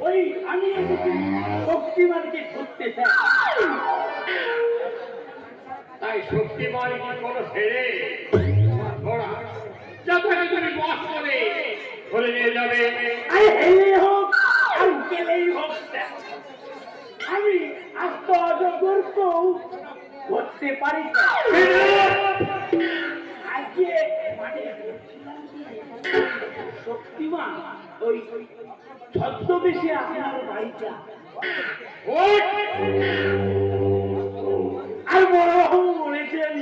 ওই আমি এসেছি শক্তিমানকে ধরতে স্যার। তাই শক্তিমান কি কোনো ছেড়ে ঘোড়া যাতে তুমি বাস করে ধরে নিয়ে যাবে আরে হেলে হোক আর গেলেই হোক স্যার। আমি আস্ত অজগরকেও ধরতে পারি স্যার। আজকে মানে শক্তিমান ওই ছদ্মবেশে আপনার বাড়িটা আর বড়বাবু বলেছেন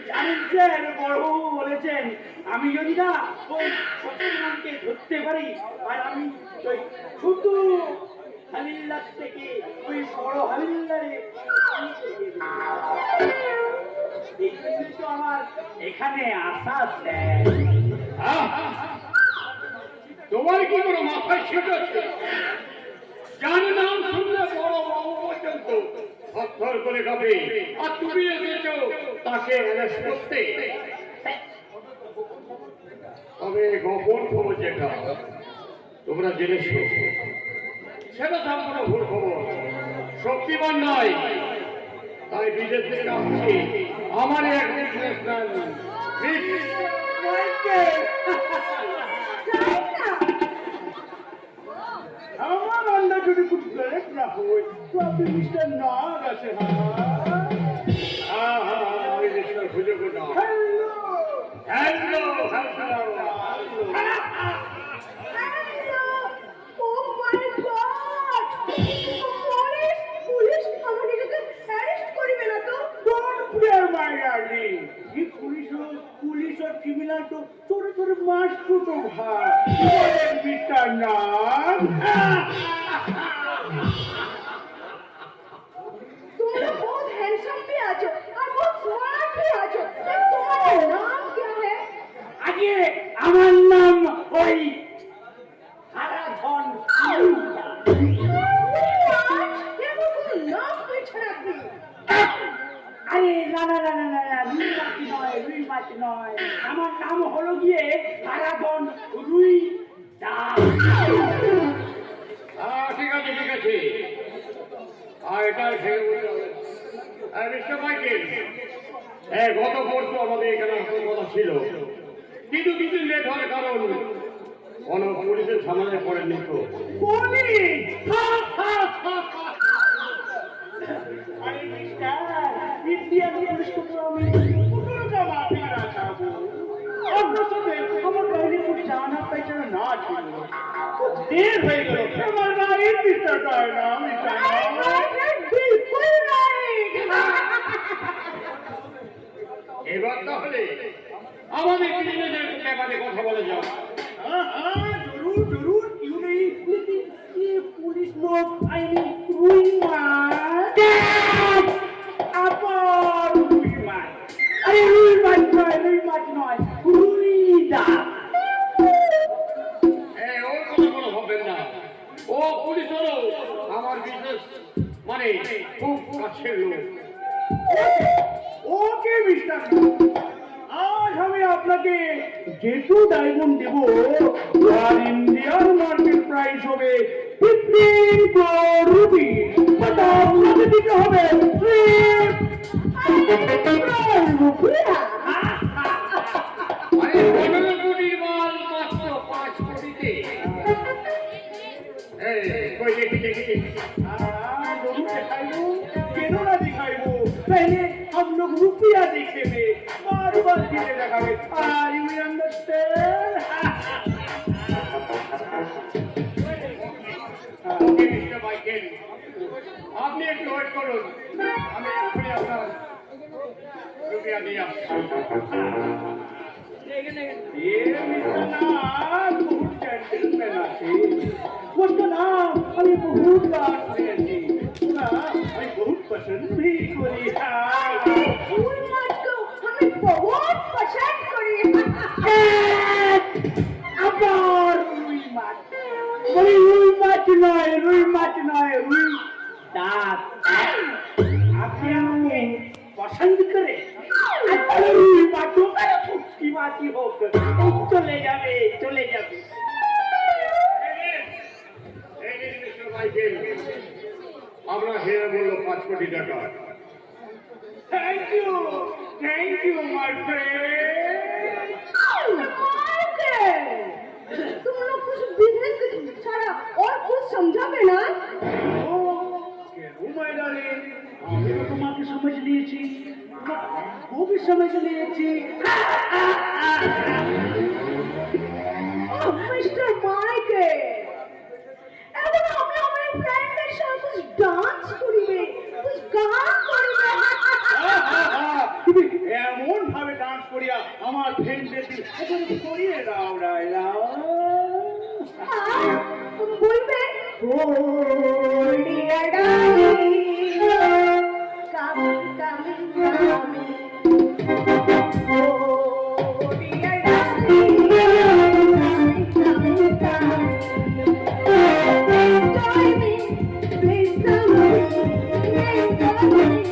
জানেন স্যার, বড়বাবু বলেছেন আমি যদি না ওই শক্তিমানকে ধরতে পারি আর আমি ওই ছোট হাবিলদার থেকে ওই বড় হাবিলদারে এই জন্যই তো আমার এখানে আসা স্যার। তোমার কি কোনো মাথায় ছিট আছে যার নাম শুনলে বড় বাবু পর্যন্ত থর করে খাবে আর তুমি এসেছ তাকে অ্যারেস্ট করতে তবে গোপন খবর যেটা তোমরা জেনেছ সেটা সম্পূর্ণ ভুল খবর শক্তিমান নয় তাই বিদেশ থেকে আসছি আমার এক বিজনেসম্যান আমার আন্ডা যদি খুব গ্রেট না হয় তো আপনি মিস্টার নাগ আছে হ্যাঁ হ্যাঁ আমি মিস্টার খুঁজে না hello hello Oh my God! Police! বলেন মিস্টার নাথ। तुम लोग बहुत हैंडसम भी आज हो और बहुत स्मार्ट भी आज हो। तो तुम्हारा नाम क्या है? আগে আমার নাম ওই সারাধন ये वो कुछ नाम कोई छड़क नहीं। আরে না না না না না রুই মাছ নয় আমার নাম হলো গিয়ে সারাধন রুই দাস। ঠিক আছে ঠিক আছে, আর এটা খেয়ে বলতে হবে। মিস্টার মাইকেল, গত পরশু আমাদের এখানে আসার কথা ছিল, কিন্তু কিছু লেট হয় কারণ কোনো পুলিশের সামনে পড়েনি তো। আরে মিস্টার ইন্ডিয়ান পুলিশকে তো আমি পুরোটা মাফিয়া রাখাবো। আপনার সাথে আমার পহলে कुछ जाना पहचाना ना ছিল, कुछ देर হয়ে গেল। আমার নাম মিস্টার ডায়না, মিস্টার बिल्कुल राइट। এবার তাহলে আমাদের বিজনেসের ব্যাপারে কথা বলে যাও। हाँ हाँ जरूर जरूर, क्यों नहीं। लेकिन ये पुलिस लोग आई मीन रुई मार আবার রুই মাছ। আরে রুই মাছ নয় রুই দাস। ওর কথা কোনো ভাববেন না, ও পুলিশ হলো আমার বিজনেস মানে খুব কাছের লোক। ওকে মিস্টার, আজ আমি আপনাকে যেটু ডায়মন্ড দেব আর ইন্ডিয়ান মার্কেট প্রাইস হবে 15 crore rupees, বাট আপনাকে দিতে হবে 3 crore rupees। আরে 15 কোটির মাল মাত্র 5 কোটিতে। কই দেখি जरूर दिखाइबो, क्यों ना दिखाइबो। पहले हम लोग रुपया देखेंगे, बार बार चीजें दिखावे। Are you understand? Okay mister Michael, আপনি একটু ওয়েট করুন, আমি এক্ষুনি আপনার রুপিয়া নিয়ে আসছি। ये मिस्टर नाथ बहुत जेंटलमैन আছে। उसका नाम আমি बहुत बार শুনেছি, না আমি बहुत पसंद भी করি। फूल माछ को हमें बहुत पसंद करी। আবার রুই মাছ। বলি রুই মাছ নয় রুই দাঁত। আপনি আমাকে পছন্দ করে রুই মাছ হোক আর ফুটকি মাছই হোক, চলে যাবে। এই নিন মিস্টার মাইকেল, আপনার হেরে মূল্য 5 কোটি টাকা। Thank you my friend. तुम लोग कुछ बिजनेस छाड़ा और कुछ समझोगे ना? मैं डार्लिंग, আমি তো তোমাকে समझ লিয়েছি, वो भी समझ লিয়েছি। मिस्टर माइकल, এখন আমরা আমার ফ্রেন্ডের সাথে कुछ ডান্স করিবে, कुछ গান করিবে। তুমি এমন ভাবে ডান্স করিয়া আমার ফ্রেন্ডদের দিল একটু করিয়ে দাও রাইলা। तुम बोलबे oh dear darling, coming oh dear darling, coming join me, please come dear darling.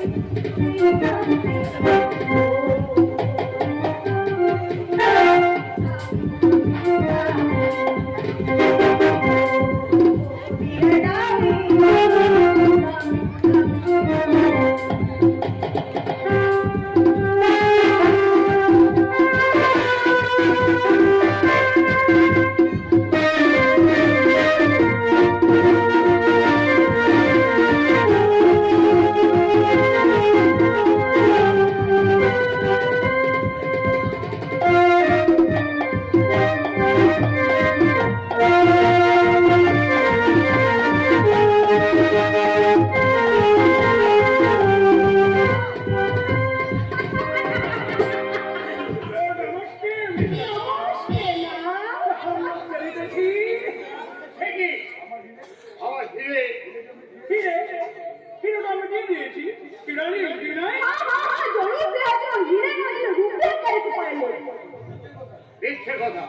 কথা,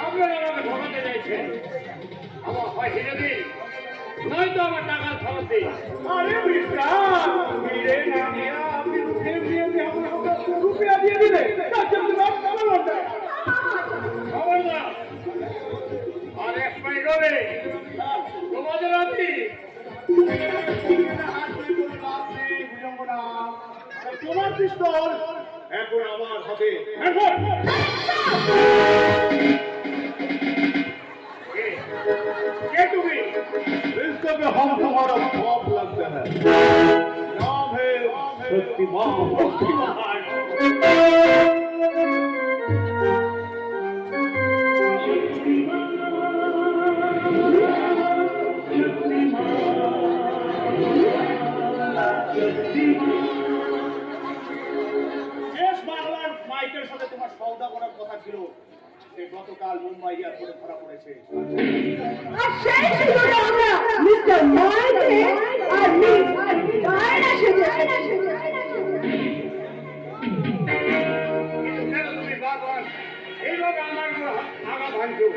আপনারা আমাকে ঠকাতে চাইছেন। আমার হয় হিরে দিন, নয়তো আমার টাকা ফেরত দিন। আরে বিশ্বাস ফিরে না দিয়া আপনি ফের দিয়ে দিয়ে আমাকে রুপিয়া দিয়ে দিলে তার জন্য আমার লড়াই খবরদার, আর এক পাই গলে তোমাদের আছি। তোমার পিস্তল এখন আমার হাতে কে তুমি? इसका भी हम तुम्हारा बाप लगता है नाम है शक्तिमान শেষ বাংলার মাইকের সাথে তোমার সওদা করার কথা ছিল সে গতকাল মুম্বাই এয়ারপোর্টে ধরা পড়েছে আর সেই সুযোগে আমরা মিস্টার মাইকে আর মিস ডায়না সেজেছি। কেন তুমি বারবার এইভাবে আমার আগা ভাঙছো?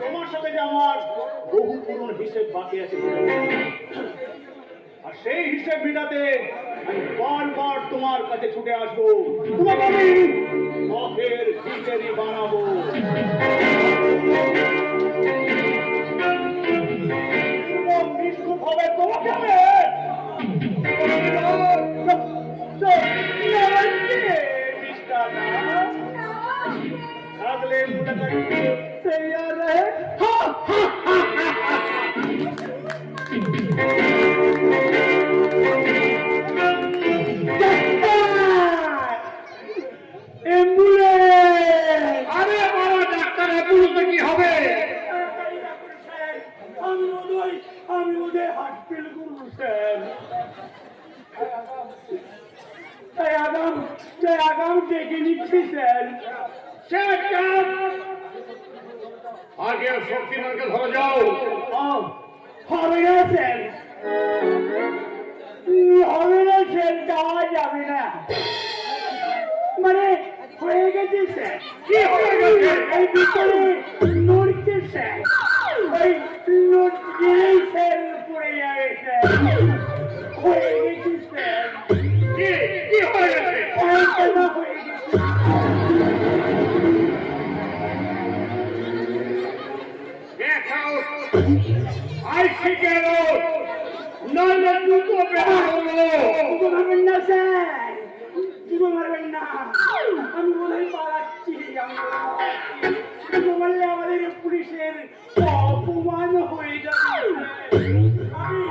তোমার সাথে যে আমার বহু পুরনো হিসেব বাকি আছে আর সেই হিসেব মেটাতে আমি বারবার তোমার কাছে ছুটে আসবো তোমাকে আমি মখের ভিখারি বানাবো নিষ্ঠুর হবে তোমাকে আমি अगले मुलाकात तैयार है एम्बुलेंस আরে বাবা ডাক্তার, এগুলোতে কি হবে? আমি ওদের হার্ট ফেল করবো স্যার আগাম ডেকে নিচ্ছি স্যার আগে শক্তিমানকে ধরে যাও। হবে না স্যার হবে না স্যার যাওয়া যাবে না মানে হয়ে গেছে স্যার কি হয়ে গেছে? এই ভিতরে নড়ছে স্যার ওই নোট গেলেই স্যার পড়ে যাবে স্যার হয়ে গেছে স্যার কি কি হয়ে গেছে? পায়খানা হয়ে গেছে দেখাও আইসি গেল, নইলে দুটো বেড়া হলো। দুটো মারবেন না স্যার দুটো মারবেন না আমি বোধহয় পালাচ্ছি দুটো মারলে আমাদের পুলিশের অপমান হয়ে যাবে আমি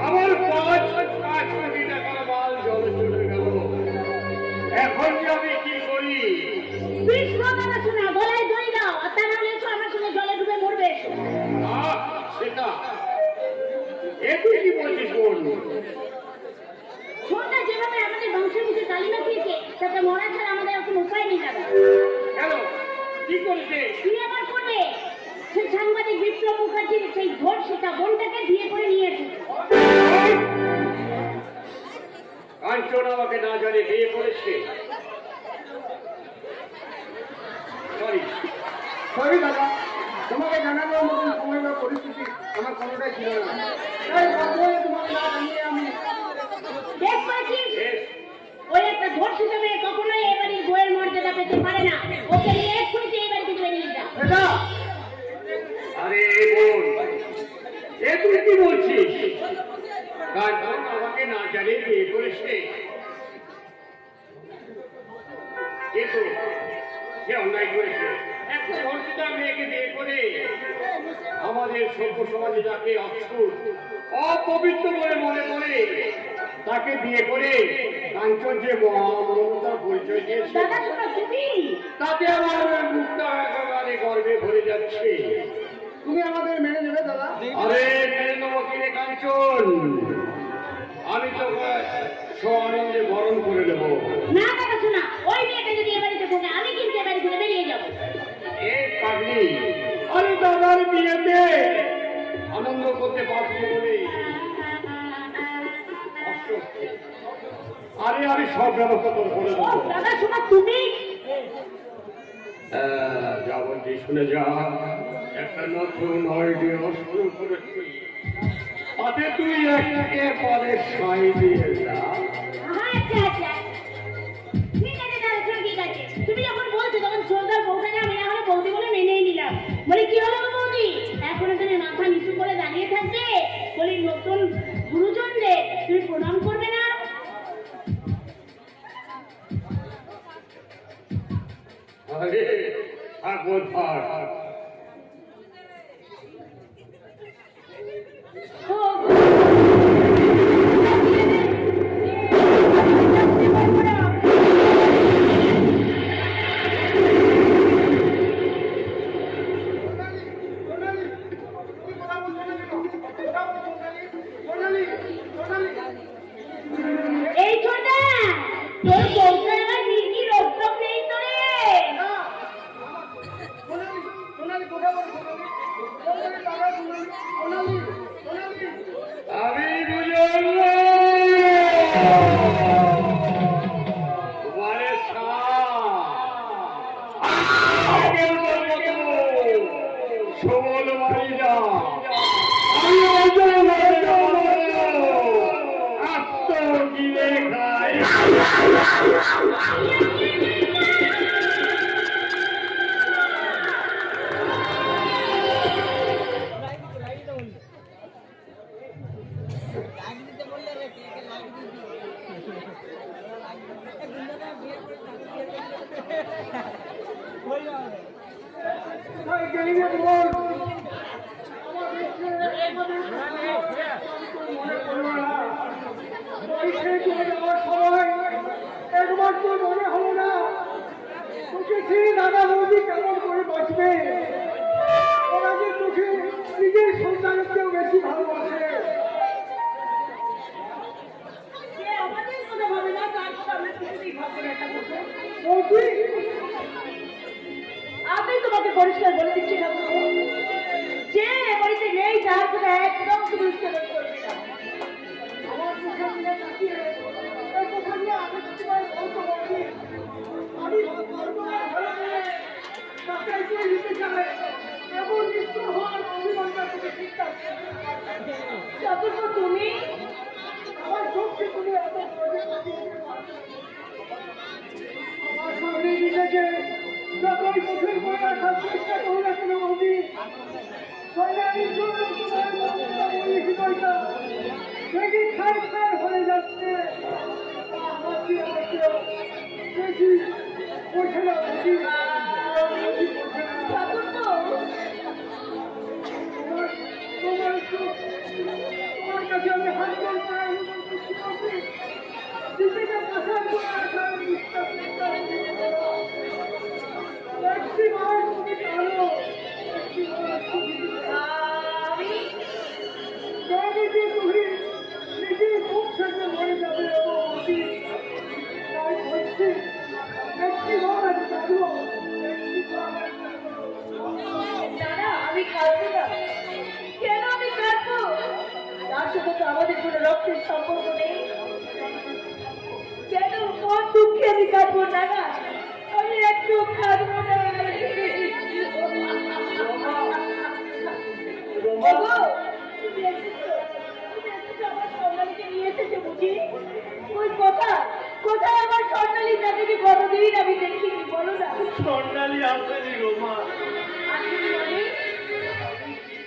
আমার 5 কোটি টাকার মাল জলে চলে গেল। এখন যে আমি কি করি? বিষ কথা শোনা, গলায় দড়ি দাও, আর তা নাহলে এসো আমার সঙ্গে জলে ডুবে মরবে। সেটা এ তুই কি বলছিস বোন? ছোটটা যেভাবে আমাদের বংশের মুখে গালি মাখিয়েছে তাতে মরা ছাড়া আমাদের আর কোনো উপায় নেই দাদা। কেন কি করেছে? তুই আবার করবে সেই সাংবাদিক বিপ্লব মুখার্জির সেই ভোট সেটা বোনটাকে বিয়ে করে নিয়ে এসেছে। কাঞ্চন আমাকে না জানে বিয়ে করেছে। সরি সরি দাদা তোমাকে জানানোর মতন সময় বা পরিস্থিতি আমার কোনোটাই ছিল না তাই প্রথমে তোমাকে না জানিয়ে আমি দেখ পাচ্ছিস ওই একটা ভোট হিসাবে কখনোই এ বাড়ির বইয়ের মর্যাদা পেতে পারে না। ওকে নিয়ে এক্ষুনি এই বাড়ি থেকে বেরিয়ে যা। এটা আরে বোন, এ তুই কি বলছিস? কাঞ্চন আমাকে না জানে বিয়ে করেছে, কিন্তু সে অন্যায় করেছে। একটা ধর্ষিতা মেয়েকে বিয়ে করে আমাদের সভ্য সমাজে যাকে অসুর অপবিত্র বলে মনে করে তাকে বিয়ে করে কাঞ্চন যে মহামনতার পরিচয় দিয়েছে, দাদা শোনো তুমি তাতে আমার মুখটা একেবারে গর্বে ভরে যাচ্ছে। তুমি আমাদের মেনে নেবে দাদা আরে মেনে নেবো কিনে কাঞ্চন, আমি তো সআনন্দে বরণ করে নেবো। না না বিয়েতে আনন্দ করতে পারছি বলে অস্বস্তি। আরে আমি সব ব্যবস্থা তোর করে ও, দেবো। দাদা শোনা তুমি যা বলছি শুনে যা, একটা নতুন আইডিয়া শুরু করেছি, তাতে তুই একেবারে সাই দিয়ে যা। আচ্ছা আচ্ছা ঠিক আছে দাদা শোনো, ঠিক আছে তুমি যখন বলছো তখন সন্ধ্যার বউটাকে আমি না হলে বৌদি বলে মেনেই নিলাম। বলি কি হলো গো বৌদি, এখনো তুমি মাথা নিচু করে দাঁড়িয়ে থাকবে? বলি নতুন গুরুজনদের তুমি প্রণাম করবে না? আরে থাকবো থাক। ও, এই ছোটা তোর বউটা আমার মিষ্টি রক্তম নেই তো রে। আমি বুঝলাম তোমারে সবল মারি না, আমি আত্ম গিলে খাই। একবার তো মনে হলো না তোকে দাদা বৌদি কেমন করে বাঁচবে? ওরা যে তোকে নিজের সন্তানের চেয়েও বেশি ভালোবাসে। সে আমাদের কথা ভাবে না, তার কথা আমরা কিছুতেই ভাববো না। এটা বলবো বৌদি আমি তোমাকে পরিষ্কার বলে দিচ্ছি ঠাকুর, যে এ বাড়িতে নেই তার কথা একদম তুমি উচ্চারণ করবে না। আমার মুখে দিলে তাকিয়ে এই কথা নিয়ে আমি তোমায় বলতে পারি। আমি তাকে এগিয়ে নিতে চাই, এমন নিষ্ঠুর হওয়ার অভিমানটা তোকে ঠিকঠাক ঠাকুর তুমি আমার চোখকে তুমি এত প্রতিষ্ঠা দিতে পারবে। আমার সামনে নিজেকে যতই মুখের বই রাখার চেষ্টা করো না কেন বৌদি, কল্যাণীর জন্য তোমার মমতা বলি হৃদয়টা দেখি খাই খাই হয়ে যাচ্ছে। আমার কি আর কেউ বেশি বোঝে না বৌদি, বেশি বোঝে না। ঠাকুর তোমার তোমার কাছে আমি হাত জোর করে অনুরোধ করছি বৌদি, নিজেকে পাশার করে রাখার বিশ্বাস একটি বার তুমি জানো, একটি বার তুমি আমি জানি যে তুমি নিজের মুখ থেকে মরে যাবে এবং অতি তাই বলছি একটি বার জানো, একটি বার দাদা আমি কাঁদবো না। কেন আমি কাঁদবো? তার সাথে তো আমাদের কোনো রক্তের সম্পর্ক নেই। কেন কোন দুঃখে আমি কাঁদবো না? না আমি একটু কাঁদবো না। ওগো, তুমি এসেছো? তুমি এসেছো আমার স্বর্ণালীকে নিয়ে এসেছো বুঝি? ওই কোথায় আমার স্বর্ণালী, যাকে কি কতদিন আমি দেখিনি, বলো না। স্বর্ণালী আসেনি গো মা। আসলে মানে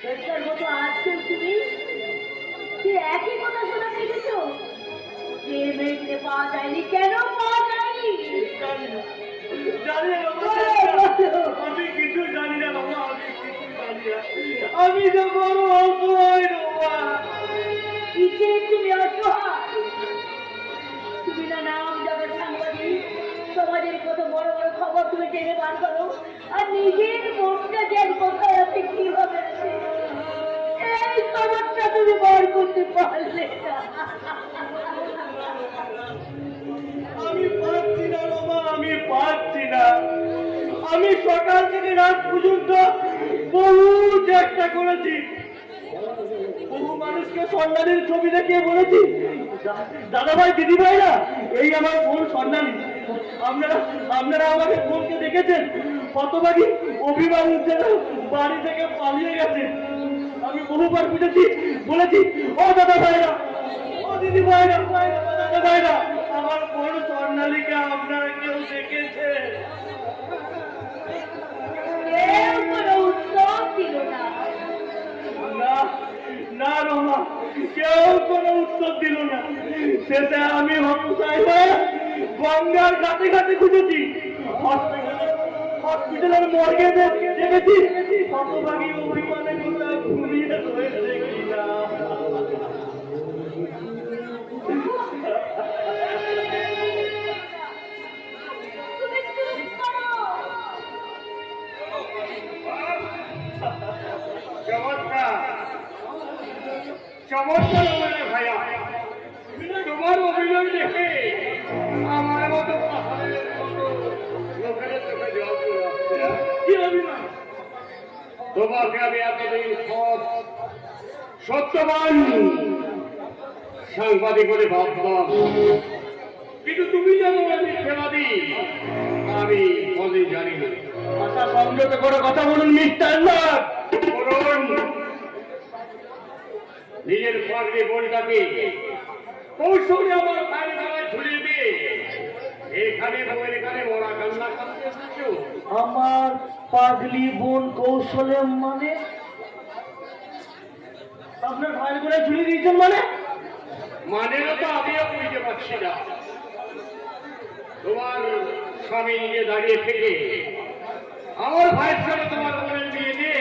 দরকার মতো আজকেও তুমি যে একই কথা শোনা পেয়েছো, যে মেয়েকে পাওয়া যায়নি, কেন পাওয়া যায়নি? জানি না, জানি না বাবা, আমি কিছু জানি না বাবা, আমি কিছু জানি না। আমি তো বড় অসহায় বাবা। কিসে তুমি অসহায়? তুমি না নাম যাবে সাংবাদিক, সমাজের কত বড় বড় খবর তুমি টেনে বার করো, আর নিজের মনটা যেন কোথায় আছে কিভাবে আছে এই খবরটা তুমি বার করতে পারলে না। আমি পারছি না বাবা, আমি পারছি না। আমি সকাল থেকে রাত পর্যন্ত বহু চেষ্টা করেছি, বহু মানুষকে স্বর্ণালীর ছবি দেখিয়ে বলেছি, দাদা ভাই দিদি ভাইরা এই আমার বোন স্বর্ণালী। আপনারা আপনারা আমাকে বোনকে দেখেছেন, হতভাগী অভিভাবক যারা বাড়ি থেকে পালিয়ে গেছে। আমি বহুবার বুঝেছি, বলেছি, ও দাদা ভাইরা, ও দিদি ভাইরা, দাদা ভাইরা, আমার বোন স্বর্ণালীকে আপনারা কেউ দেখেছেন? কেউ কোনো উত্তর দিল না। না না রমা, কেউ কোনো উত্তর দিল না। সেটা আমি হতশাই হয়ে গঙ্গার ঘাটে ঘাটে খুঁজেছি, হসপিটালের মর্গে দেখেছি, হতভাগী অভিমানে কোথাও ঘুমিয়ে রয়েছে কিনা। তুমি চুপ করো। চমৎকার চমৎকার অভিনয় ভাইয়া, তোমার অভিনয় দেখে আমার মতো পাহাড়ের মতো লোকের চোখে জল চলে আসছে। কি অভিনয়? তোমাকে আমি এতদিন সত্যবান সাংবাদিক বলে ভাবতাম, কিন্তু তুমি যেমন মিথ্যাবাদী আমি কোনদিন জানি না। ভাষা সংযত করে কথা বলুন মিস্টার নাথ। বলুন, নিজের পাগড়ি বোনটাকে কৌশলে আমার ভাইয়ের গলায় ঝুলিয়ে দিয়ে এখানে বউয়ের এখানে মরা কান্না করতে এসেছো। আমার পাগলি বোন কৌশলে মানে? আপনার ভাইয়ের করে ঝুলিয়ে দিয়েছেন মানে? মানেও তো আমিও বুঝতে পারছি না। তোমার স্বামী নিজে দাঁড়িয়ে থেকে আমার ভাইয়ের সাথে তোমার বোনের বিয়ে দিয়ে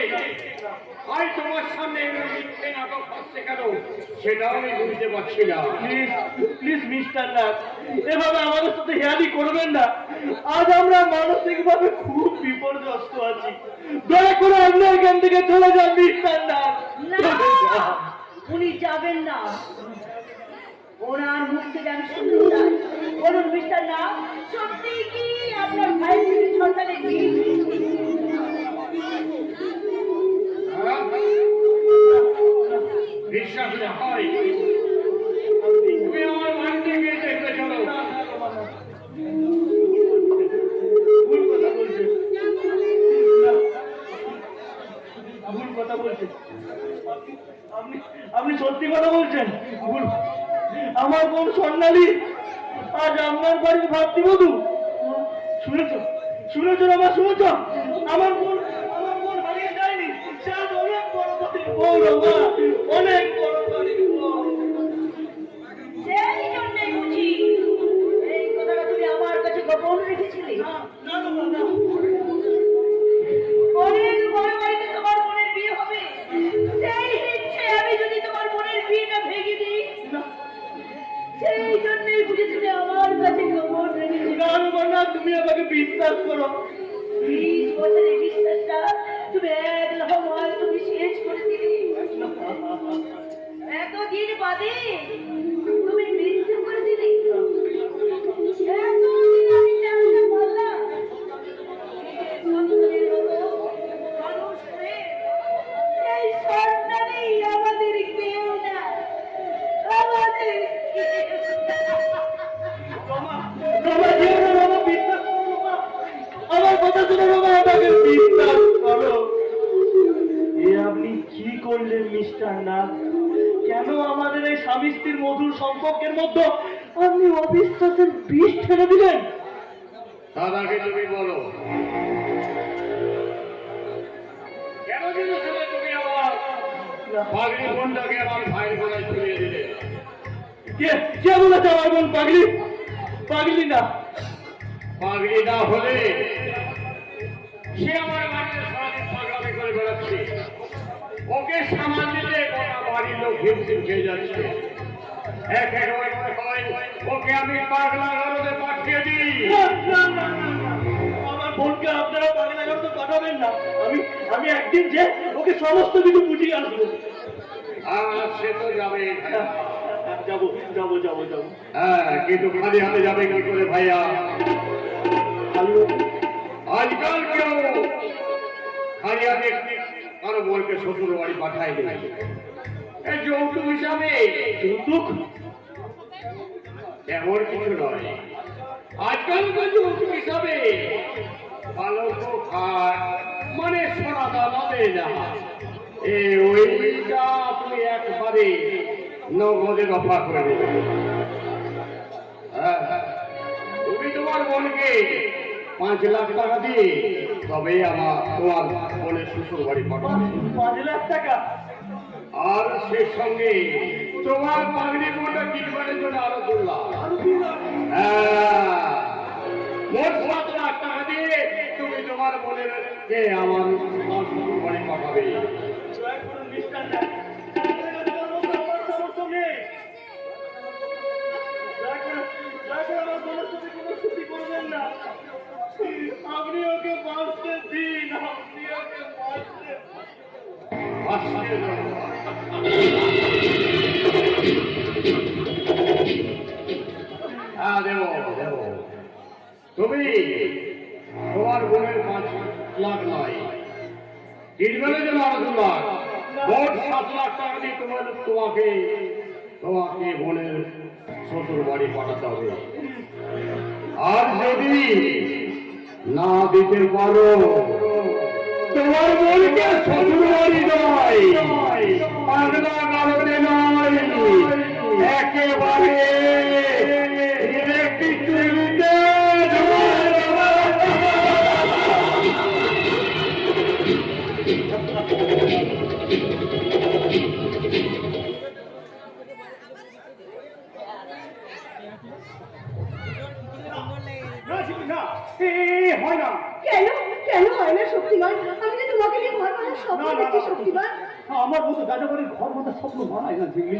ভাই তোমার সামনে এগুলো মিথ্যে নাটক হচ্ছে কেন সেটাও আমি বুঝতে পারছি না। প্লিজ প্লিজ মিস্টার নাথ, এভাবে আমাদের সাথে হেয়ালি করবেন না। আজ আমরা মানসিক ভাবে খুব বিপর্যস্ত আছি। দয়া করে আপনি এখান থেকে চলে যান মিস্টার নাথ। না, উনি যাবেন না। ওনার মুখ থেকে আমি শুনতে চাই। বলুন মিস্টার না, সত্যি কি আপনার ভাই সন্তানে কি? বিশ্বাস না হয় তুমি আমার বাড়িতে গিয়ে দেখতে চলো। ভুল কথা বলছেন, ভুল কথা বলছেন। আপনি সত্যি কথা বলছেন? ভুল। আমার বোন স্বর্ণালী আজ আপনার বাড়ির ভাতৃবধূ। শুনেছ শুনেছ আমার শুনেছ? আমার বোন হারিয়ে যায়নি। সে আজ অনেক বড় বাড়ির বউ রমা, অনেক বড় বাড়ির বউ। সেই জন্যই বুঝি এই কথাটা তুমি আমার কাছে গোপন রেখেছিলে। না না না না, অনেক বড় বাড়িতে তোমার বোনের বিয়ে হবে, সেই ইচ্ছে আমি যদি তোমার বোনের বিয়েটা ভেঙে দিই, সেই জন্যই বুঝি তুমি আমার কাছে গোপন রেখেছিলে। না, তুমি আমাকে বিশ্বাস করো। 20 বছরের বিশ্বাসটা তুমি এক লহমায় তুমি শেষ করে দিলে। এতদিন বাদে তুমি মৃত্যু করে দিলে। এতদিন আমি জানতে পারলাম সন্তানের মতো মানুষ হয়ে এই সন্তানেই আমাদের কেউ না, আমাদের কেউ না। রমা, যেও না রমা, বিশ্বাস করো রমা। আমার কথা শুনে রমা, আমাকে বিশ্বাস করো। এ আপনি কি করলেন মিস্টার নাথ? কেন আমাদের এই স্বামী স্ত্রীর মধুর সম্পর্কের মধ্যে আপনি অবিশ্বাসের বিষ ঠেলে দিলেন? তার আগে তুমি বলো, কেন জেনেছিলে তুমি আমার পাগড়ি বোনটাকে আমার ভাইয়ের গলায় ঝুলিয়ে দিলে? কে বলেছে আমার বোন পাগলি? পাগলি না। পাগড়ি না হলে সে আমার বাড়িতে সারাদিন পাগলামি করে বেড়াচ্ছে। ওকে সামাল দিলে গোটা বাড়ির লোক হিমশিম খেয়ে যাচ্ছে। এক এক হয় ওকে আমি পাগলা ঘরে পাঠিয়ে দিই। না, না, না, না, না। আমার বোনকে আপনারা পাগলা করতে পাঠাবেন না। আমি একদিন যে ওকে সমস্ত কিছু বুঝিয়ে আসবো। আর সে তো যাবে। যাবো যাবো যাবো যাবো। হ্যাঁ, কিন্তু খালি হাতে যাবে কি করে ভাইয়া? আজকাল কেউ খালি হাতে বোনকে শ্বশুর বাড়ি পাঠাই দেবে এই যৌতুক হিসাবে। যৌতুক এমন কিছু নয়, আজকালকার যৌতুক হিসাবে পালক খাট মানে সোনা দানা দেয় না, ওইটা তুমি একবারে নগদে দফা করে দেবে। তুমি তোমার বোনকে 5 লাখ টাকা দিয়ে তবে তোমার বোনের শ্বশুর বাড়ি পাঠাবে। 5 লাখ টাকা? আর সে সঙ্গে তোমার পাগড়ি বোনটা কিনবারের জন্য আরো 2 লাখ। মোট 7 লাখ টাকা দিয়ে তুমি তোমার বোনের আমার শ্বশুর বাড়ি পাঠাবে। আপনি ওকে বাঁচতে দিন, আপনি ওকে বাঁচতে। হ্যাঁ দেব দেব। তুমি তোমার বোনের 5 লাখ নয়, কিনবেনের জন্য আরো 2 লাখ, মোট 7 লাখ টাকা দিয়ে তোমাকে বোনের শ্বশুর বাড়ি পাঠাতে হবে। আর যদি না দিতে পারো তোমার বোনকে শ্বশুর বাড়ি নয়, পাগলা কারণে নয়, একেবারে ইলেকট্রিক চুরিতে হয় না। কেন কেন হয় না শক্তিমান? আমি যে তোমাকে নিয়ে ঘর বাঁধার স্বপ্ন দেখছি শক্তিমান। আমার মতো যাযাবরের ঘর মতো স্বপ্ন বানায় না ঝিগলি।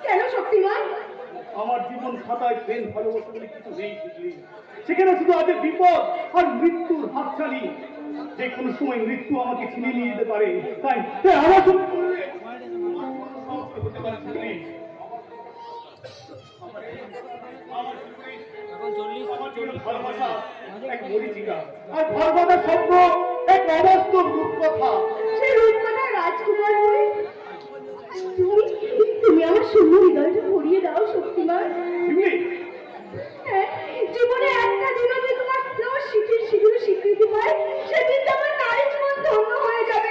কেন শক্তিমান? আমার জীবন খাতায় প্রেম ভালোবাসা বলে কিছু নেই ঝিগলি। সেখানে শুধু আছে বিপদ আর মৃত্যুর হাতছানি। যে কোনো সময় মৃত্যু আমাকে ছিনিয়ে নিয়ে যেতে পারে। তাই আমার হতে পারে ঝিগলি। ভালোবাসা এক মরিচিকা, আর ঘর বাঁধার স্বপ্ন এক অবাস্তব রূপকথা। সেই রূপকথা রাজকুমার হয়ে তুমি আমার সুন্দর হৃদয়টা ভরিয়ে দাও শক্তিমান। হ্যাঁ, জীবনে একটা দিনও যদি তোমার স্বীকৃতি পায়, সেদিন আমার নারী জীবন ধন্য হয়ে যাবে।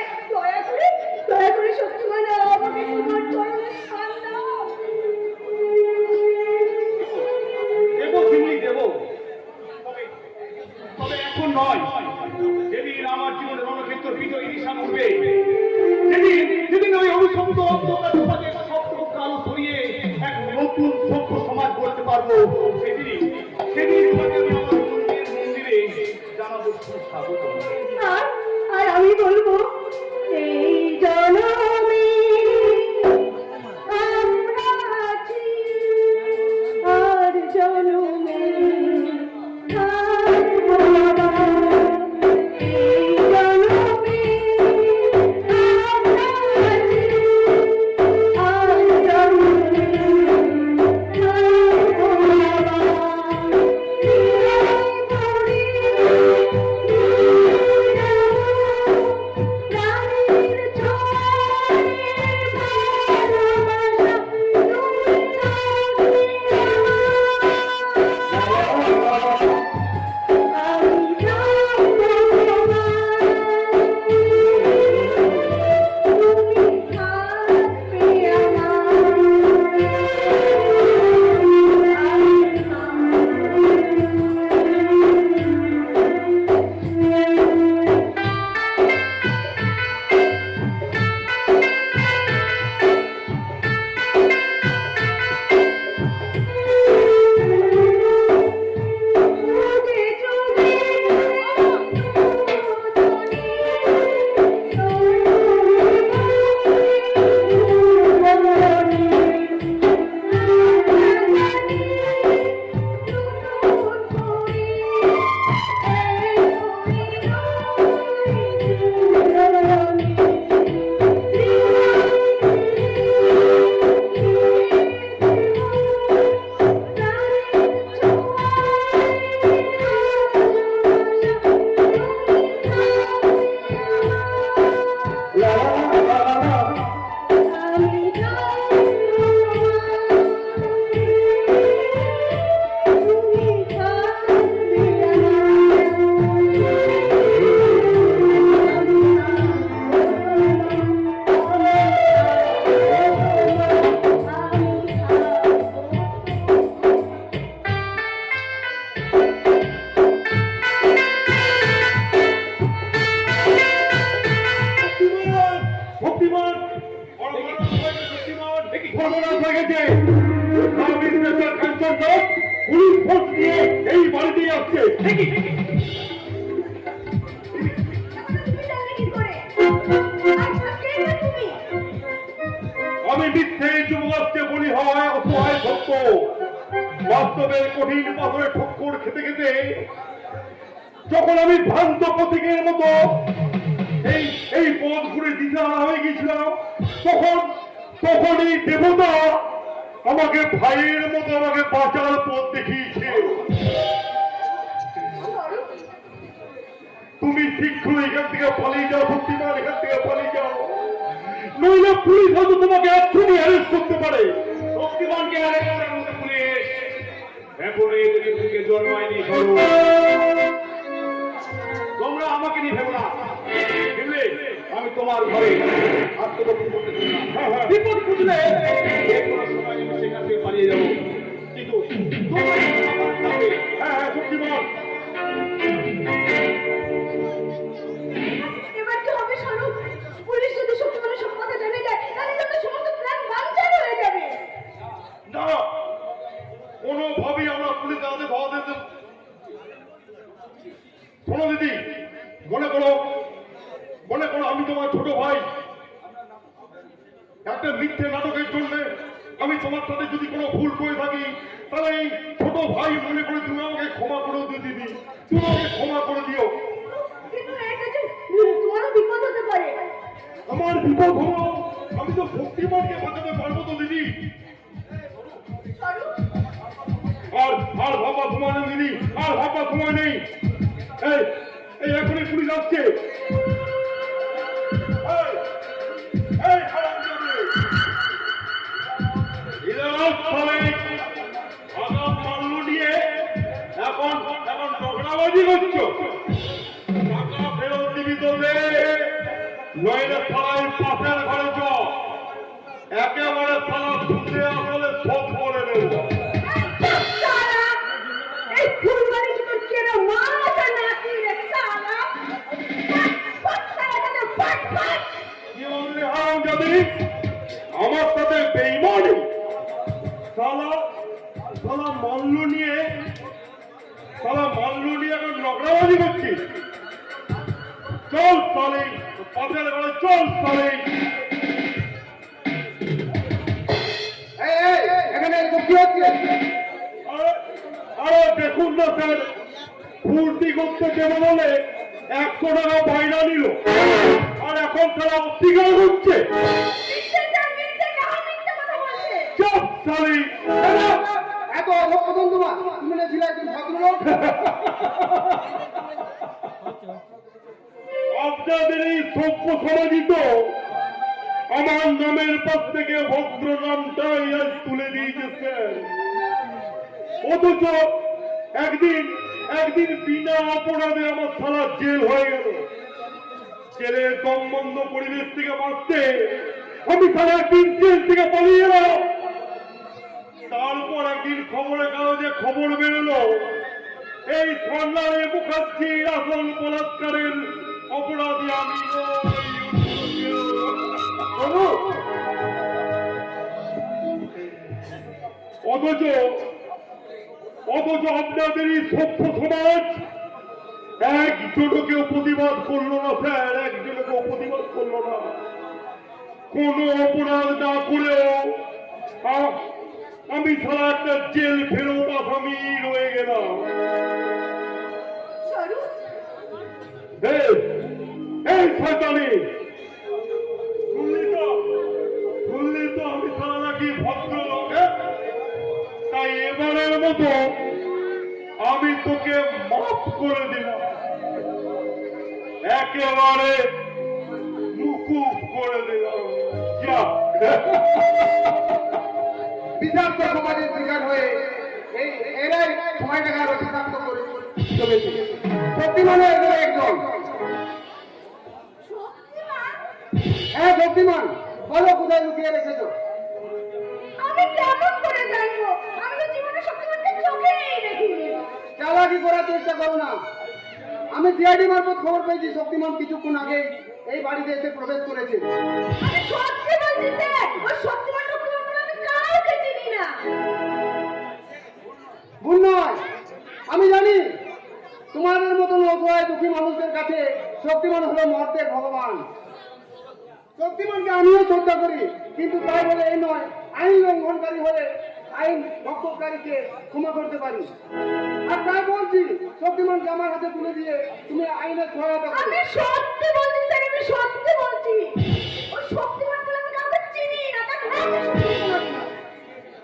দয়া করে শক্তিমান আমাকে তোমার চরণে স্থান দাও। দেবো ঝিগলি দেবো, তবে এখন নয়। যেদিন আমার জীবনে রণক্ষেত্র বিজয়ী নিশান উঠবে, যেদিন ওই অভিশপ্ত অন্ধকার শব্দ কালো সরিয়ে এক নতুন সভ্য সমাজ গড়তে পারবো, সেদিন তোমাকে আমি আমার মন্দিরে জানাবো স্বাগত। আর আমি বলবো, এই জনমে আমরা আছি, আর জনমে থাকবো না। এই জনমে আমরা আছি, আর জনমে থাকবো না। গেছে সাব ইন্সপেক্টর কাঞ্চন দাস পুলিশ ফোর্স নিয়ে এই বাড়িতেই আসছে। আমি মিথ্যে যুবককে বলি হয় অসহায় সত্য, বাস্তবের কঠিন পাথরে ঠক্কর খেতে খেতে যখন আমি ভ্রান্ত প্রতীকের মতো এই পথ ঘুরে দিশাহারা হয়ে গেছিলাম, তখন এই দেবতা আমাকে ভাইয়ের মতো আমাকে বাঁচার পথ দেখিয়েছে। তুমি শীঘ্র এখান থেকে পালিয়ে যাও শক্তিমান, এখান থেকে পালিয়ে যাও, নইলে পুলিশ হয়তো তোমাকে এক্ষুনি অ্যারেস্ট করতে পারে। শক্তিমানকে অ্যারেস্ট করার মতো পুলিশ ভেপরে থেকে জন্মায়নি। তোমরা আমাকে নিয়ে ভেবো না, বুঝলে? আমি তোমার ঘরে আত্মরক্ষা করতে চাই না। বিপদ বুঝলে যে কোনো সময় আমি সেখান থেকে পালিয়ে যাবো, কিন্তু তোমরা আমার থাকবে। হ্যাঁ শক্তিমান, এবার কি হবে স্বরূপ? পুলিশ যদি শক্তিমানের সব কথা জেনে যায় তাহলে তো সমস্ত প্ল্যান বানচাল হয়ে যাবে। না কোনোভাবেই আমরা পুলিশ হাতে ধরা দিতে। শোনো দিদি, মনে করো আমি তোমার ছোট ভাই, একটা মিথ্যে নাটকের জন্য আমি তোমার সাথে যদি কোনো ভুল করে থাকি তাহলে এই ছোট ভাই মনে করে তুমি আমাকে ক্ষমা করে দিও দিদি, তুমি আমাকে ক্ষমা করে দিও। কিন্তু এটা যে তোমারও বিপদ হতে পারে। আমার বিপদ হলো আমি তো শক্তিমানকে বাঁচাতে পারবো তো দিদি। স্বরূপ আর ভাববার সময় নেই দিদি, আর ভাববার সময় নেই। এই এখনই পুলিশ আসছে। এই হারামজাদে, এরা সবাই আগাম মাল্য নিয়ে এখন ঝগড়াবাজি করছো। টাকা ফেরত দিবি তোদের, নইলে সালাই পাশের ঘরে চ, একেবারে সালা শুনতে আসলে শোধ করে নেব। সালা এই ফুলবাড়ি তোর কেন মাথা নাকি রে সালা? ফাট সালা কেন ফাট ফাট। কি বললি হারামজাদি? আমার সাথে বেঈমানি? সালা মাল্য নিয়ে এখন ঝগড়াবাজি করছিস? চল সালে পাশের ঘরে চল সালে। এখানে কি হচ্ছে? আরে দেখুন না স্যার, ফুর্তি করতে দেবে বলে 100 টাকা বাইনা নিল, আর এখন তারা অস্বীকার করছে। চুপ সালি। এত অধপতন তোমার? তুমি না ছিলে একজন ভদ্রলোক? আপনাদের এই সভ্য সমাজই তো আমার নামের পর থেকে ভদ্র নামটাই আজ তুলে দিয়েছে স্যার। অথচ একদিন বিনা অপরাধে আমার সারা জেল হয়ে গেল। জেলের দমবন্ধ পরিবেশ থেকে বাঁচতে আমি সারা একদিন জেল থেকে পালিয়ে এলাম। তারপর একদিন খবরের কাগজে খবর বেরোলো এই সন্ন্যাসী মুখার্জির আসল বলাৎকারের অপরাধী আমি অথচ আপনাদের এই সভ্য সমাজ একজনকেও প্রতিবাদ করলো না স্যার, একজনকেও প্রতিবাদ করলো না। কোন অপরাধ না করেও আমি সারা একটা জেল ফেরত আসামি রয়ে গেলাম। এই শয়তানি, শুনলি তো আমি সারা নাকি ভদ্রলোক। তাই এবারের মতো আমি তোকে মাফ করে দিলাম, একেবারে মুকুব করে দিলাম। যা। বিষাক্ত সমাজের শিকার হয়ে এরাই সময়টাকে আরো বিষাক্ত করে চলেছে। শক্তিমান হয়ে গেল একজন। হ্যাঁ শক্তিমান, বলো কোথায় লুকিয়ে রেখেছো? আমি কেমন করে জানবো? আমি তো জীবনে শক্তিমানকে চোখেই দেখিনি। চালাকি করার চেষ্টা করো না। আমি সিআইডি মারফত খবর পেয়েছি শক্তিমান কিছুক্ষণ আগে এই বাড়িতে এসে প্রবেশ করেছে। আমি সত্যি বলছি স্যার, ওই শক্তিমান আমি কাউকে না। ভুল নয়, আমি জানি তোমাদের মতন অসহায় দুঃখী মানুষদের কাছে শক্তিমান হলো মর্তের ভগবান। শক্তিমানকে আমিও শ্রদ্ধা করি, কিন্তু তাই বলে এই নয় আইন লঙ্ঘনকারী হলে আইন ভক্ষকারীকে ক্ষমা করতে পারি। আর তাই বলছি, শক্তিমানকে আমার হাতে তুলে দিয়ে তুমি আইনের সহায়তা করো। আমি সত্যি বলছি স্যার, আমি সত্যি বলছি। ওই শক্তিমান বলে আমি কাউকে চিনি না, তার নাম শক্তিমান না।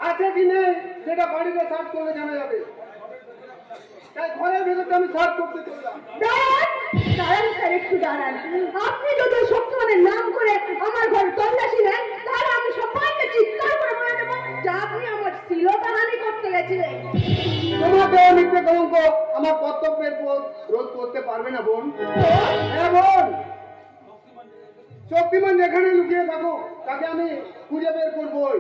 আছে কি নেই সেটা বাড়িতে সার্চ করলে জানা যাবে। তাই ঘরের ভেতরটা আমি সার্চ করতে চললাম। দাঁড়ান দাঁড়ান স্যার, একটু দাঁড়ান। আপনি যদি ওই শক্তিমানের নাম করে আমার ঘর তল্লাশি নেন, তাহলে আমি সবাইকে চিৎকার করে বলে দেবো যে আপনি আমার শ্লীলতাহানি করতে গেছিলেন। তোমাকে মিথ্যে কলঙ্ক আমার কর্তব্যের পর রোধ করতে পারবে না বোন। হ্যাঁ বোন, শক্তিমান যেখানে লুকিয়ে থাকো তাকে আমি খুঁজে বের করবোই।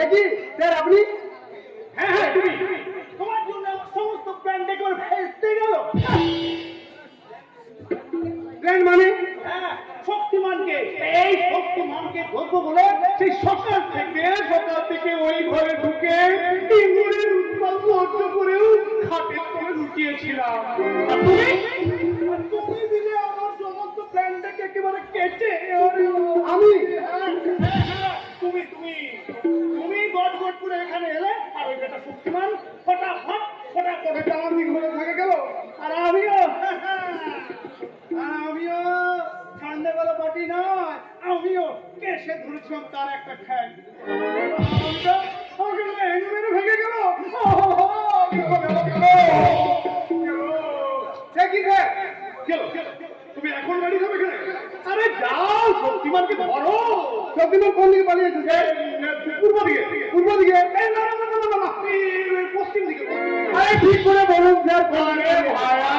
একই স্যার, আপনি? হ্যাঁ তুমি তোমার জন্য সমস্ত প্ল্যান ডেকোর ভেস্তে গেল। প্ল্যান মানে? হ্যাঁ, শক্তিমানকে এই শক্তিমানকে ধরবো বলে সেই সকাল থেকে ওই ঘরে ঢুকে ইঁদুরের উৎপাত সহ্য করেও খাটের তলে লুকিয়েছিলাম। আর তুমি দিলে আমার সমস্ত প্ল্যানটাকে একেবারে কেটে। আমি? তুমি তুমি তুমি গট গট করে এখানে এলে, আর ওই বেটা শক্তিমান ফটাফট করে আমার দিক ঘরে থাকে গেল। আর আমিও সন্ধ্যাবেলা পার্টি নয়, আমিও কেসে ধরেছিলাম তার একটা ঠ্যাং। আমাকে মেরে ভেঙে গেল। তুমি এখন বাড়ি যাবে কেন? আরে যাও, শক্তিমানকে ধরো। শক্তিমান কোন দিকে পালিয়েছে স্যার? পূর্ব দিকে। পূর্ব দিকে? না, পশ্চিম দিকে। আরে ঠিক করে বলুন স্যার। আরে ভায়া,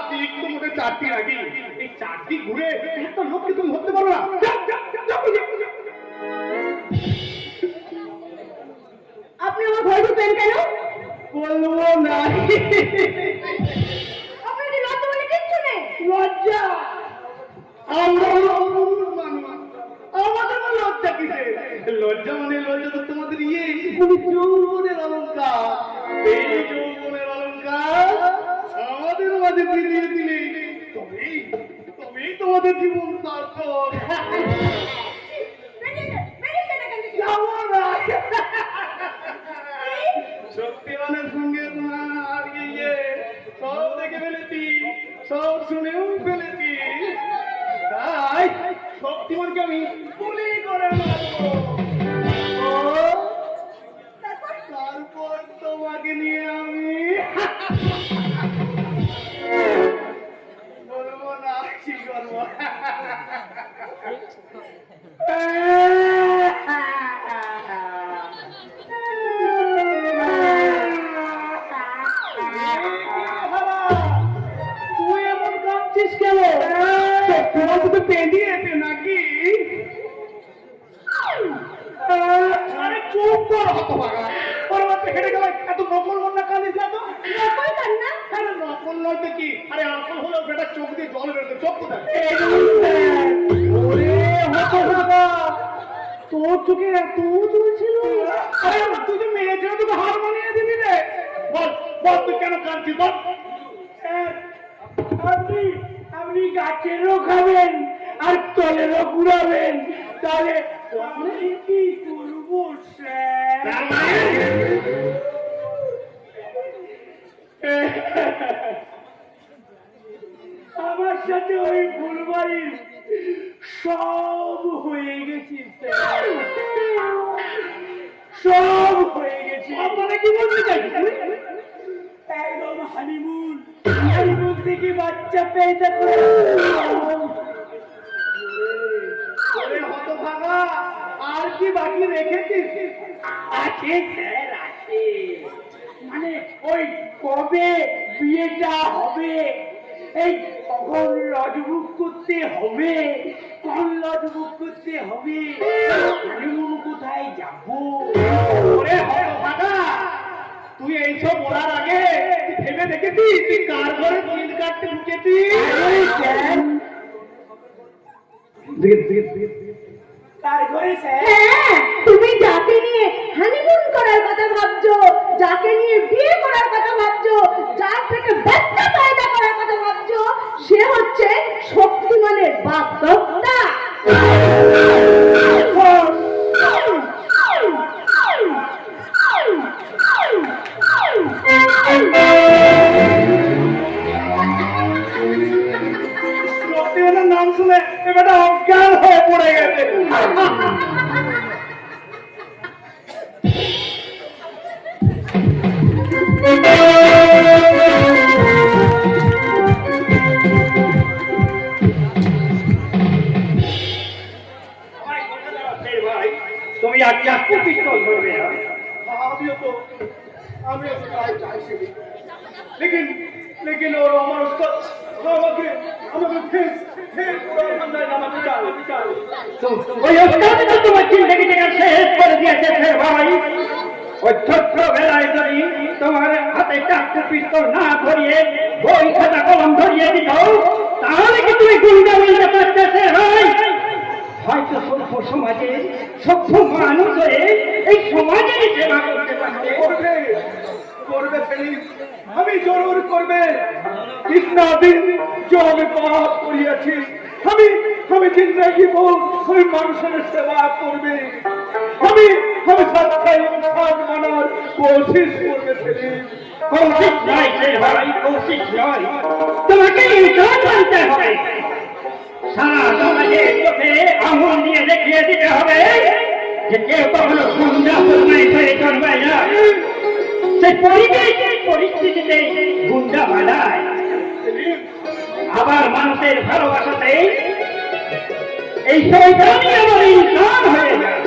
দিক তো মোটে চারটি নাকি? এই চারটি ঘুরে একটা লোককে তুমি ধরতে পারো না। আপনি আমার ঘর ঢুকলেন কেন? বলবো না। আপনি কি লজ্জা বলে কিচ্ছু নেই? লজ্জা? আমরা মানুষ, আমাদের লজ্জা কিসে? লজ্জা তো তোমাদের যৌবনের অলঙ্কার। এই যৌবনের অলঙ্কার আমাদের মাঝে ফিরিয়ে দিলে তবেই তোমাদের জীবন সার্থক। যাবো না। শক্তিমানের সঙ্গে তোমার সব দেখে ফেলেছি, সব শুনেও ফেলেছি। তাই শক্তিমানকে আমি গুলি করে মারবো। তারপর তোমাকে নিয়ে আমি বলবো না কি করবো। তুই এমন কাঁদছিস কেন? তোমার তো পেঁদিয়েছে নাকি? আরে চুপ কর হতভাগা। পরবর্তী হেঁটে গেলে এত নকল বন্যা কাঁদিস না তো? নকল কান্না? আরে নকল নয় তো কি? আরে আসল হলো বেটা চোখ দিয়ে জল বেরোতে। চোখ কোথায়? ওরে হতভাগা, তোর চোখে এত জল ছিল? আরে আমার তুই যে মেয়ে ছিল, তোকে হার মানিয়ে দিবি রে। বল তুই কেন কাঁদছিস বল। আপনি গাছেরও খাবেন আর তলেরও ঘুরাবেন, তাহলে আমি কি করবো স্যার? তার মানে আমার সাথে ওই ফুলবাড়ির সব হয়ে গেছে স্যার, সব হয়ে গেছে। আপনারা কি বলতে চাইছেন? একদম হানিমুন থেকে বাচ্চা পেয়ে ওরে হতভাগা, আর কি বাকি রেখেছিস? আছে স্যার, আছে। মানে ওই কবে বিয়েটা হবে, এই কখন লজ বুক করতে হবে, কোন লজ বুক করতে হবে, হানিমুন কোথায় যাবো? ওরে হতভাগা, তুই এইসব বলার আগে ভেবে দেখেছিস তুই কার ঘরে দিন কাটতে ঢুকেছিস? আরে স্যার, তার ঘরে স্যার হ্যাঁ, তুমি যাকে নিয়ে হানিমুন করার কথা ভাবছো, যাকে নিয়ে বিয়ে করার কথা ভাবছো, যার থেকে বাচ্চা পয়দা করার কথা ভাবছো, সে হচ্ছে শক্তিমানের বাপ দত্তা। শক্তিমানের নাম শুনে এবারে অজ্ঞান হয়ে পড়ে গেছে। তুমি আর চাকু পিস্তল ধরবে না। আমিও তো তাই চাইছি, लेकिन और हमारा उसका আমাকে ফের পুরো ঠান্ডায় নামাতে চাই। ওই ওস্তাদ তো তোমার জিন্দগি থেকে শেষ করে দিয়েছে ফের ভাই। ওই ছোট্ট বেলায় যদি তোমার হাতে চাকু পিস্তল না ধরিয়ে বই খাতা কলম ধরিয়ে দিত, তাহলে কি তুমি গুন্ডা মিলতে পারতে ভাই? হয়তো সভ্য সমাজে সভ্য মানুষ হয়ে এই সমাজের সেবা করতে পারবে। করবে সেলিম, আমি জরুর করবে। ইতনা দিন जो আমি পাপ করিয়াছি, আমি জিন্দগি ভর ওই মানুষের সেবা করবে। আমি সচ্চা ইনসান বানার কোশিশ করবে সেলিম। কোশিশ নয় ভাই, কোশিশ নয়, তোমাকে ইনসান বানতে হবে। সারা সমাজের চোখে আঙুল দিয়ে দেখিয়ে দিতে হবে যে কেউ কখনো গুন্ডা বদমাই করে চলবে না। সেই পরিস্থিতিতে গুন্ডা বানায়, আবার মানুষের ভালোবাসাতে এই শয়তানি আমার ইনসান হয়ে যায়।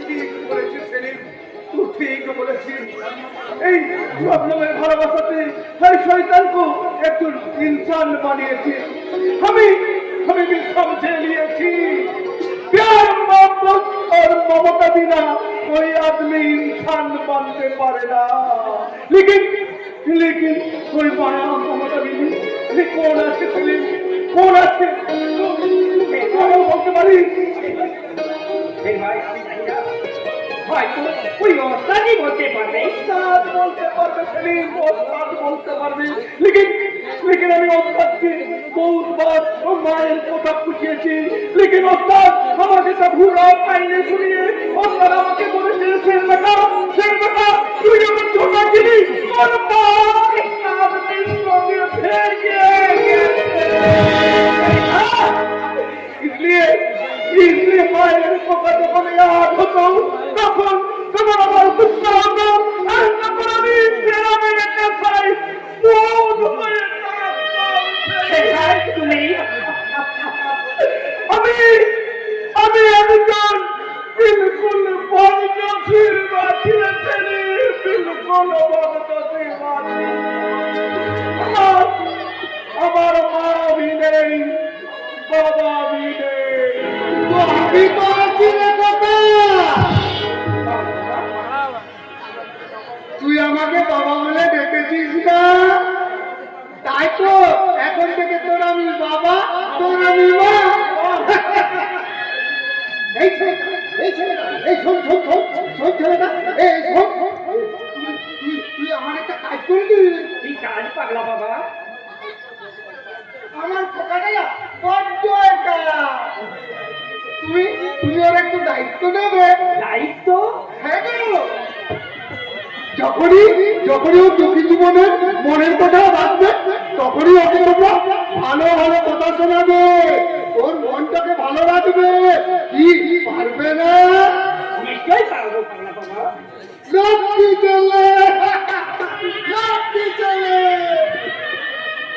ঠিক বলেছিস সেলিম, তুই ঠিক বলেছিস। এই প্রবলেমের ভালোবাসাতে হর শয়তানকে একটু इंसान বানিয়েছিস। আমি भी समझे लिएছি प्यार मोहब्बत और ममता बिना कोई आदमी इंसान बनते पारे ना। लेकिन कोई माया ममता बिना कौन আছে সেলিম, कौन আছে বলতে পারি? এই ভাই আমি জানি না, হয়তো ওই ওস্তাদই বলতে পারবে। ওস্তাদ বলতে পারবে সেলিম, ওস্তাদ বলতে পারবে। लेकिन আমি ওস্তাদকে বহুতবার মায়ের কথা পুছিয়েছি। लेकिन ওস্তাদ আমাকে তো ঘুরা পাইনে শুনিয়ে ওস্তাদ আমাকে বলেছে শের বেটা তুই আমার ছোটা ছিলি, তোর মা কৃষ্ণের সঙ্গে ফের গিয়ে इसलिए माয়ের কথা যখন याद হতো তখন আমার গুস্সা হতো, আর তখন আমি ফেরা মেরে চাই বোধ হয়ে তুমি আমি একজন बिल्कुल বদনসির বাছিয়ে ছেলে, बिल्कुल বদনসির বাছি। আমার মা भी নেই, বাবা भी নেই, তো আমি তো আছি রে বাবা। তুই আমাকে বাবা বলে ডেকেছিস না, তাই তো এখন থেকে তোর আমি বাবা, তোর আমি মা। এই শোন ছেলেটা, তুই আমার একটা কাজ করে দিবি। কি কাজ পাগলা বাবা? আমার খোকাটা না বড্ড একা, তুমি ওর একটু দায়িত্ব নেবে। দায়িত্ব? হ্যাঁ গো, যখনই ও দুঃখী জীবনে মনের কথা ভাববে তখনই ওকে তোমরা ভালো ভালো কথা শোনাবে, ওর মনটাকে ভালো রাখবে। কি পারবে না? নিশ্চয়ই পারবো পাগলা বাবা। লক্ষ্মী চলে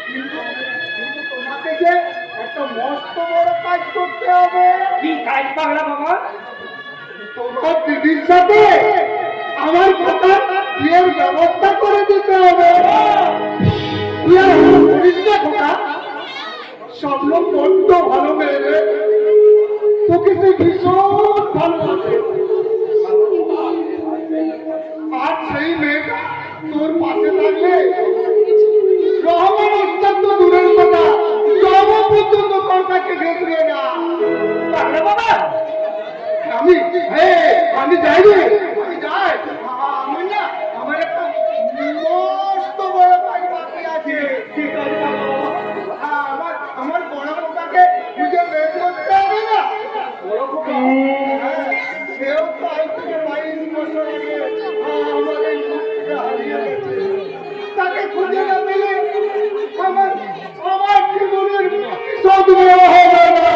কিন্তু তোমাকে যে একটা মস্ত বড় কাজ করতে হবে। কি কাজ পাগলা বাবা? তোমার দিদির সাথে আমার কথা বিয়ের ব্যবস্থা করে দিতে হবে। তুই আর আমার করিস না খোকা, স্বপ্ন বড্ড ভালো মেয়ে রে, তোকে সে ভীষণ ভালোবাসে। আর সেই মেয়েটা তোর পাশে থাকলে রহমান ওস্তাদ তো দূরের কথা, পর্যন্ত তোর কাছে ঢুকবে না। পাগলা বাবা, আমি যাই রে, আমি যাই। আমার না, আমার একটা মস্ত বড় কাজ বাকি আছে। ঠিক আছে পাগলা বাবা। আমার বড় পোকাকে খুঁজে বের করতে হবে না? বড় খোকা, সেও তো আজ থেকে 22 বছর আগে আমাদের মুখে হারিয়ে গেছে। তাকে খুঁজে না পেলে আমার জীবনের সদুর হবে না।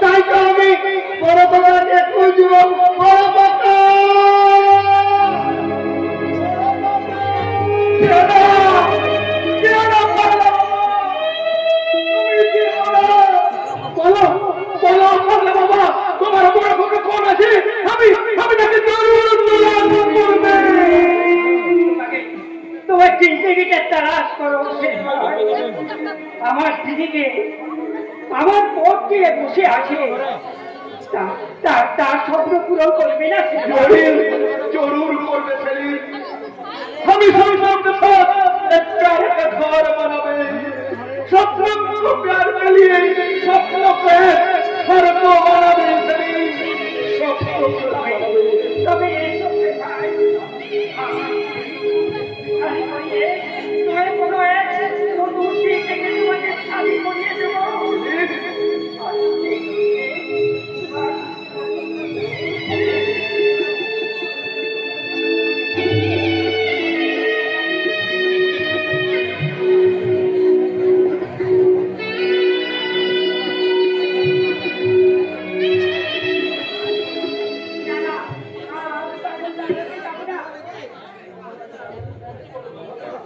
তাই তো আমি বড় পোকাকে খুঁজবো। বড় পোকা! বলো বলো পাগলা বাবা, তোমার বড় খোকা কোন আছে? আমি তাকে তোমার জিন্দগিটা তালাশ করো। আমার দিদিকে আমার পথ দিয়ে বসে আছে, তার স্বপ্ন পূরণ করবে না? জরুর করবে সেলিম। আমি স্বপ্ন একটা ঘর বানাবে, স্বপ্ন প্যার মিলিয়ে স্বপ্ন স্বর্গ বানাবে সেলিম, স্বপ্ন বানাবে। তবে এইসব কোনো এক মূর্তি থেকে তোমাকে শাদি করিয়ে দেবো।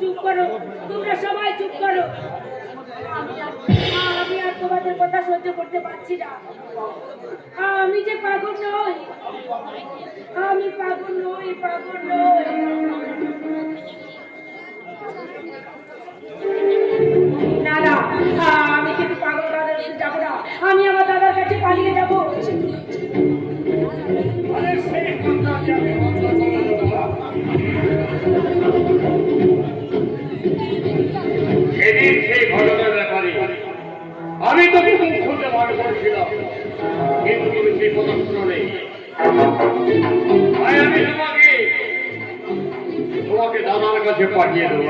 চুপ করো, তোমরা সবাই চুপ করো। আমি আর তোমাদের কথা সহ্য করতে পারছি না। আমি যে পাগল নই, আমি পাগল নই, পাগল নই। না না, আমি কিন্তু পাগল দাদার কাছে যাবো না। আমি আমার দাদার কাছে পালিয়ে যাবো। সেদিন সেই ঘটনার ব্যাপারে আমি তোকে মুখ খুলতে মনে করেছিলাম, কিন্তু তুমি সেই কথা শুনো নেই। তাই আমি তোমাকে দাদার কাছে পাঠিয়ে দেবো।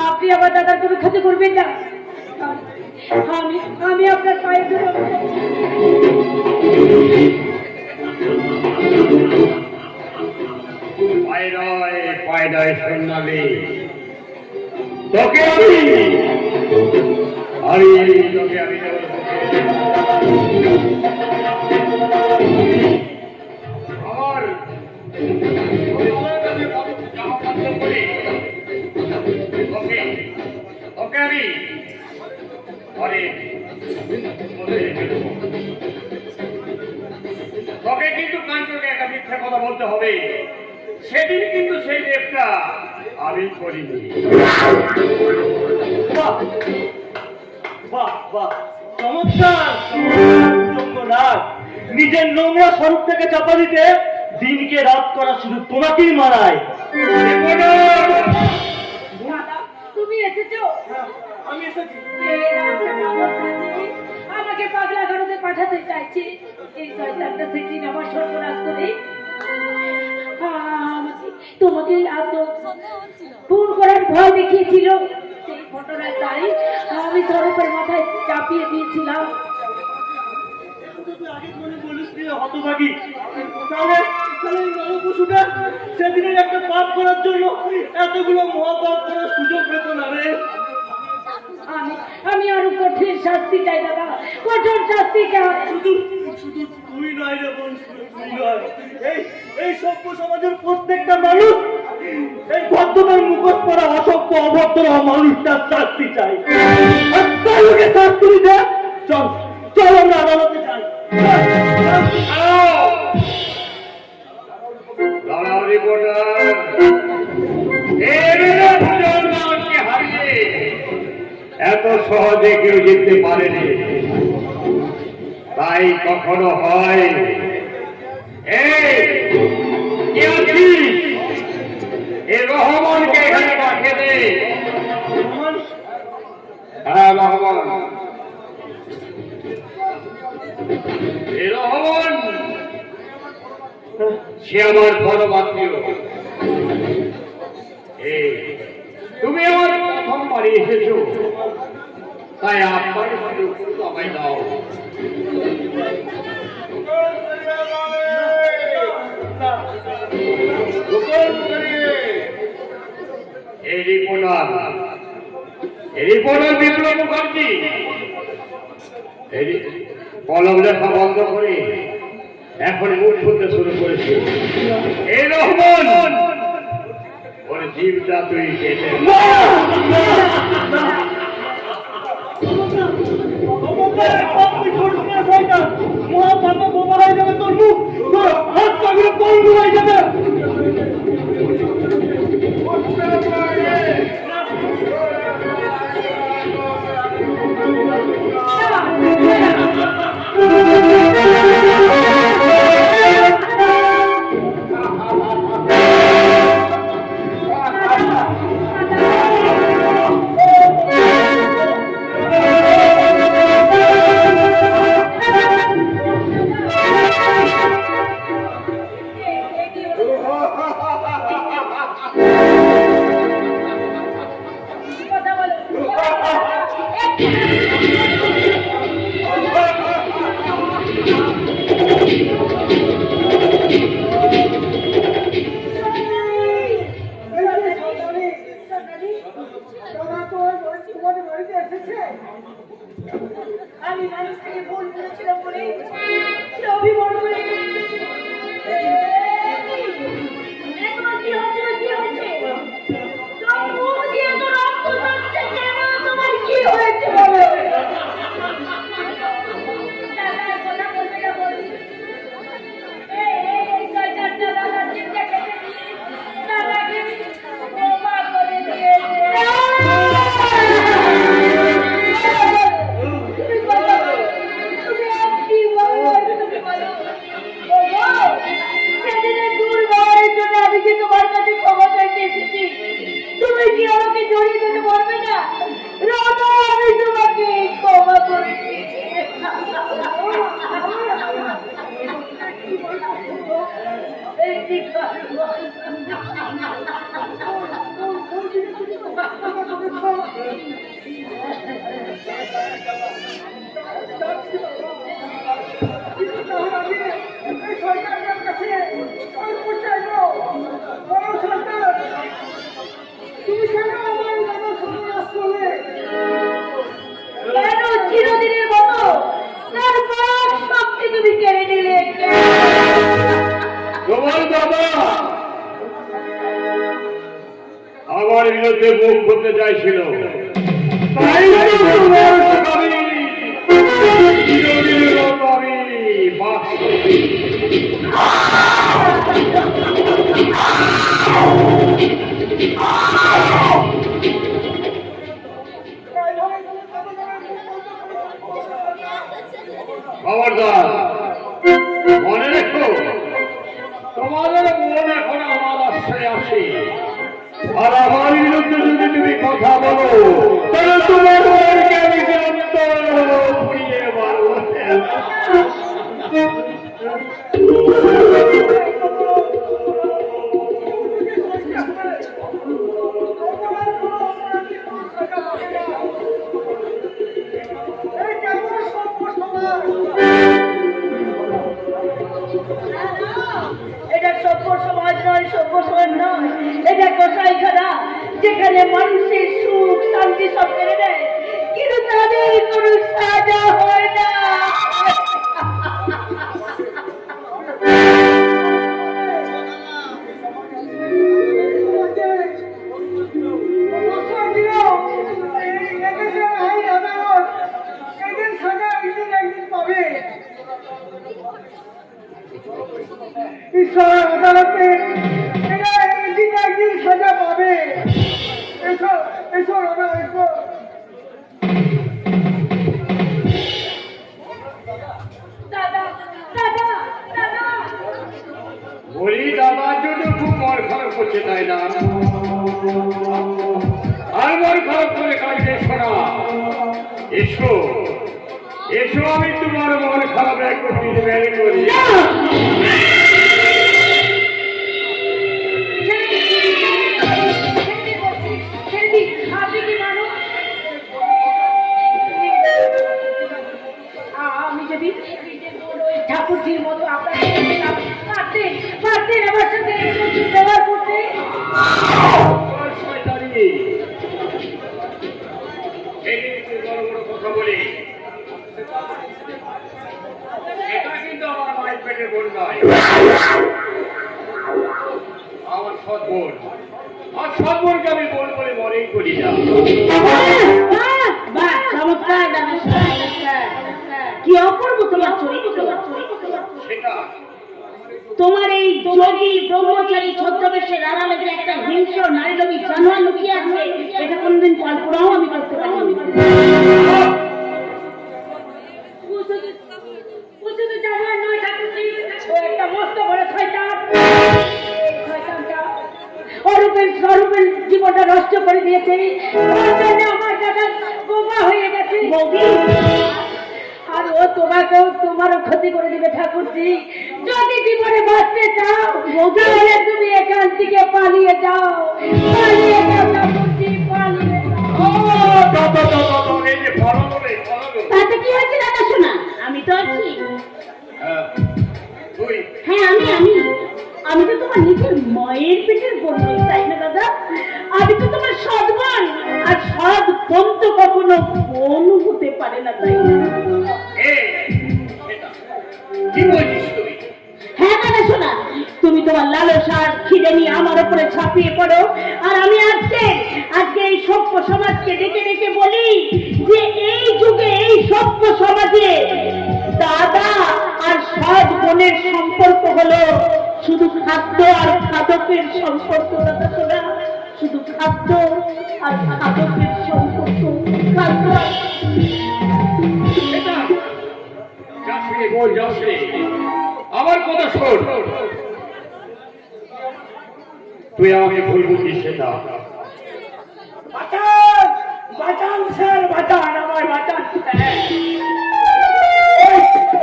আপনি আমার দাদার কোনো ক্ষতি করবেন না। আমি আপনার পায়ে ধরে পায় নয় সন্ন্যাসী, তোকে তোকে আমি আমার ওকে আমি তোকে কিন্তু কাঞ্চনকে একটা মিথ্যা কথা বলতে হবে। সেদিন কিন্তু সেই রেপটা আমি করিনি। বাহ বাহ বাহ, চমৎকার! চন্দ্রনাথ নিজের নোংরা স্বরূপ থেকে চাপা দিতে দিনকে রাত করা শুধু তোমাকেই মানায়। দাদা, তুমি এসেছো? আমি এসেছি। আমাকে পাগলা ঘরতে পাঠাতে চাইছে। এই শয়তানটা সেদিন আমার সর্বনাশ করে তোমাকে খুন করার ভয় দেখিয়েছিল। সেই ঘটনার দাঁড়ি আমি স্বরূপের মাথায় চাপিয়ে দিয়েছিলাম। হতভাগী, তাহলে নরপশুটা সেদিনের একটা পাপ করার জন্য এতগুলো মহাপাপ করার সুযোগ পেত না রে। আমি আরো কঠিন শাস্তি চাই দাদা, কঠোর শাস্তি চাই। শুধু শুধু তুই নয় রে বোন, শুধু তুই নয়, এই সভ্য সমাজের প্রত্যেকটা মানুষ এই ভদ্রতার মুখোশ পরা অসভ্য অভদ্র মানুষটার শাস্তি চাই। আর তাই ওকে শাস্তি দিতে চল চল আমরা আদালতে যাই। দাঁড়াও রিপোর্টার, হারিয়ে এত সহজে কেউ জিততে পারেনি। তাই কখনো হয় এ রহমানকে এখানে পাঠিয়ে দে। হ্যাঁ রহমান, এ রহমান সে আমার পরম আত্মীয়। এই তুমি আমার প্রথম বাড়ি এসেছো, তাই আপনার আমায় দাও। এই রিপোর্টার বিপ্লব মুখার্জি কলম লেখা বন্ধ করে এখন মুখ শুনতে শুরু করেছে। এই রহমান ওর জীবটা তুই কেটে কথা বলো। তোমাদের বাড়িতে এসেছে। আমি মানুষকে ভুল করেছিলাম বলে সে অভিমান করে তোমার কি হচ্ছে? কি হচ্ছে? তোমার মুখ দিয়ে তো রক্ত ঝরছে কেন? তোমার কি হয়েছে বলো? দাদার কথা বলবে না বলি। এই শয়তানটা দাদার চিন্তা কেটে দিয়ে দাদাকে ক্ষমা করে দিয়েছে। তুমি কি আমাকে জড়িয়ে দিতে পারবে না? রাধা, আমি তোমাকে ক্ষমা করে তুমি কেন আমার দাদা সর্বনাশ করলে? কেন চিরদিনের মতো তার বাক শক্তি তুমি কেড়ে নিলে? তোমার বাবা আমার বিরুদ্ধে মুখ খুলতে চাইছিল, তাই চিরদিনের মতো আমি বাক শক্তি খবরদার মনে রেখো, তোমাদের মন এখন আমার আশ্রয় আসে, আর আমার বিরুদ্ধে যদি তুমি কথা বলো তাহলে তোমার মনকে আমি পুড়িয়ে মারব। এটা সভ্য সমাজ নয়, সভ্য সমাজ নয়, এটা কসাইখানা যেখানে মানুষের সুখ শান্তি সব কেড়ে নেয়, কিন্তু তাদের কোনো সাজা হয় না। ঈশ্বর আদালতে এরা একদিন একদিন সাজা পাবে। এসো এসো রাধা, এসো। দাদা দাদা দাদা বলি দাদার জন্য খুব মরখার করছে তাই না? আর মন খারাপ করে কাজ এসো না। এসো এসো, আমি তোমার মন খারাপ এক করতে বের করি। আপনি কি মানুষ? আমি যদি ঠাকুরজির মতো আপনাকে পারতেন পারতেন আমার সাথে ব্যবহার করতে। বড় বড় কথা বলি, এটা কিন্তু আমার মায়ের পেটের বোন নয়, আমার সৎ বোন। আর সৎ বোনকে আমি বোন বলে মনেই করি না। চমৎকার কি অপূর্ব তোমার চরিত্র। সেটা তোমার এই যোগী ব্রহ্মচারী ছদ্মবেশের আড়ালে যে একটা হিংস্র নারী লোভী জানোয়ার লুকিয়ে আছে, এটা কোনদিন কল্পনাও আমি করতে পারিনি। জানোয়ার নয় ঠাকুরজি, ও একটা মস্ত বড় শয়তান। অরূপের স্বরূপের জীবনটা নষ্ট করে দিয়েছে। আমার দাদা বোমা হয়ে গেছে আর ও তোমাকেও তোমারও ক্ষতি করে দিবে ঠাকুরজি। যদি জীবনে বাঁচতে চাও তাহলে তুমি এখান থেকে পালিয়ে যাও, পালিয়ে যাও ঠাকুরজি, পালিয়ে তাতে কি হয়েছে দাদা শোনা? আমি তো আছি। হ্যাঁ আমি তো তোমার নিজের মায়ের পেটের বোন নই, তাই না দাদা? আমি তো তোমার সৎ বোন, আর সৎ বোন তো কখনো বোন হতে পারে না, তাই না? কি বলছিস তুই? হ্যাঁ দাদা শোনা, তুমি তোমার লালসার খিদে নিয়ে আমার উপরে ছাপিয়ে পড়ো, আর আমি আজকে এই সভ্য সমাজকে ডেকে ডেকে বলি যে এই যুগে এই সভ্য সমাজে দাদা আর সৎ বোনের সম্পর্ক হলো শুধু খাদ্য আর খাদকের সম্পর্ক। দাদা শোনা, শুধু খাদ্য আর খাদকের সম্পর্ক। খাদ্য আমার কথা শোন, তুই আমাকে ভুল বুঝিস সেটা। বাঁচান বাঁচান স্যার, বাঁচান আমায়, বাঁচান স্যার।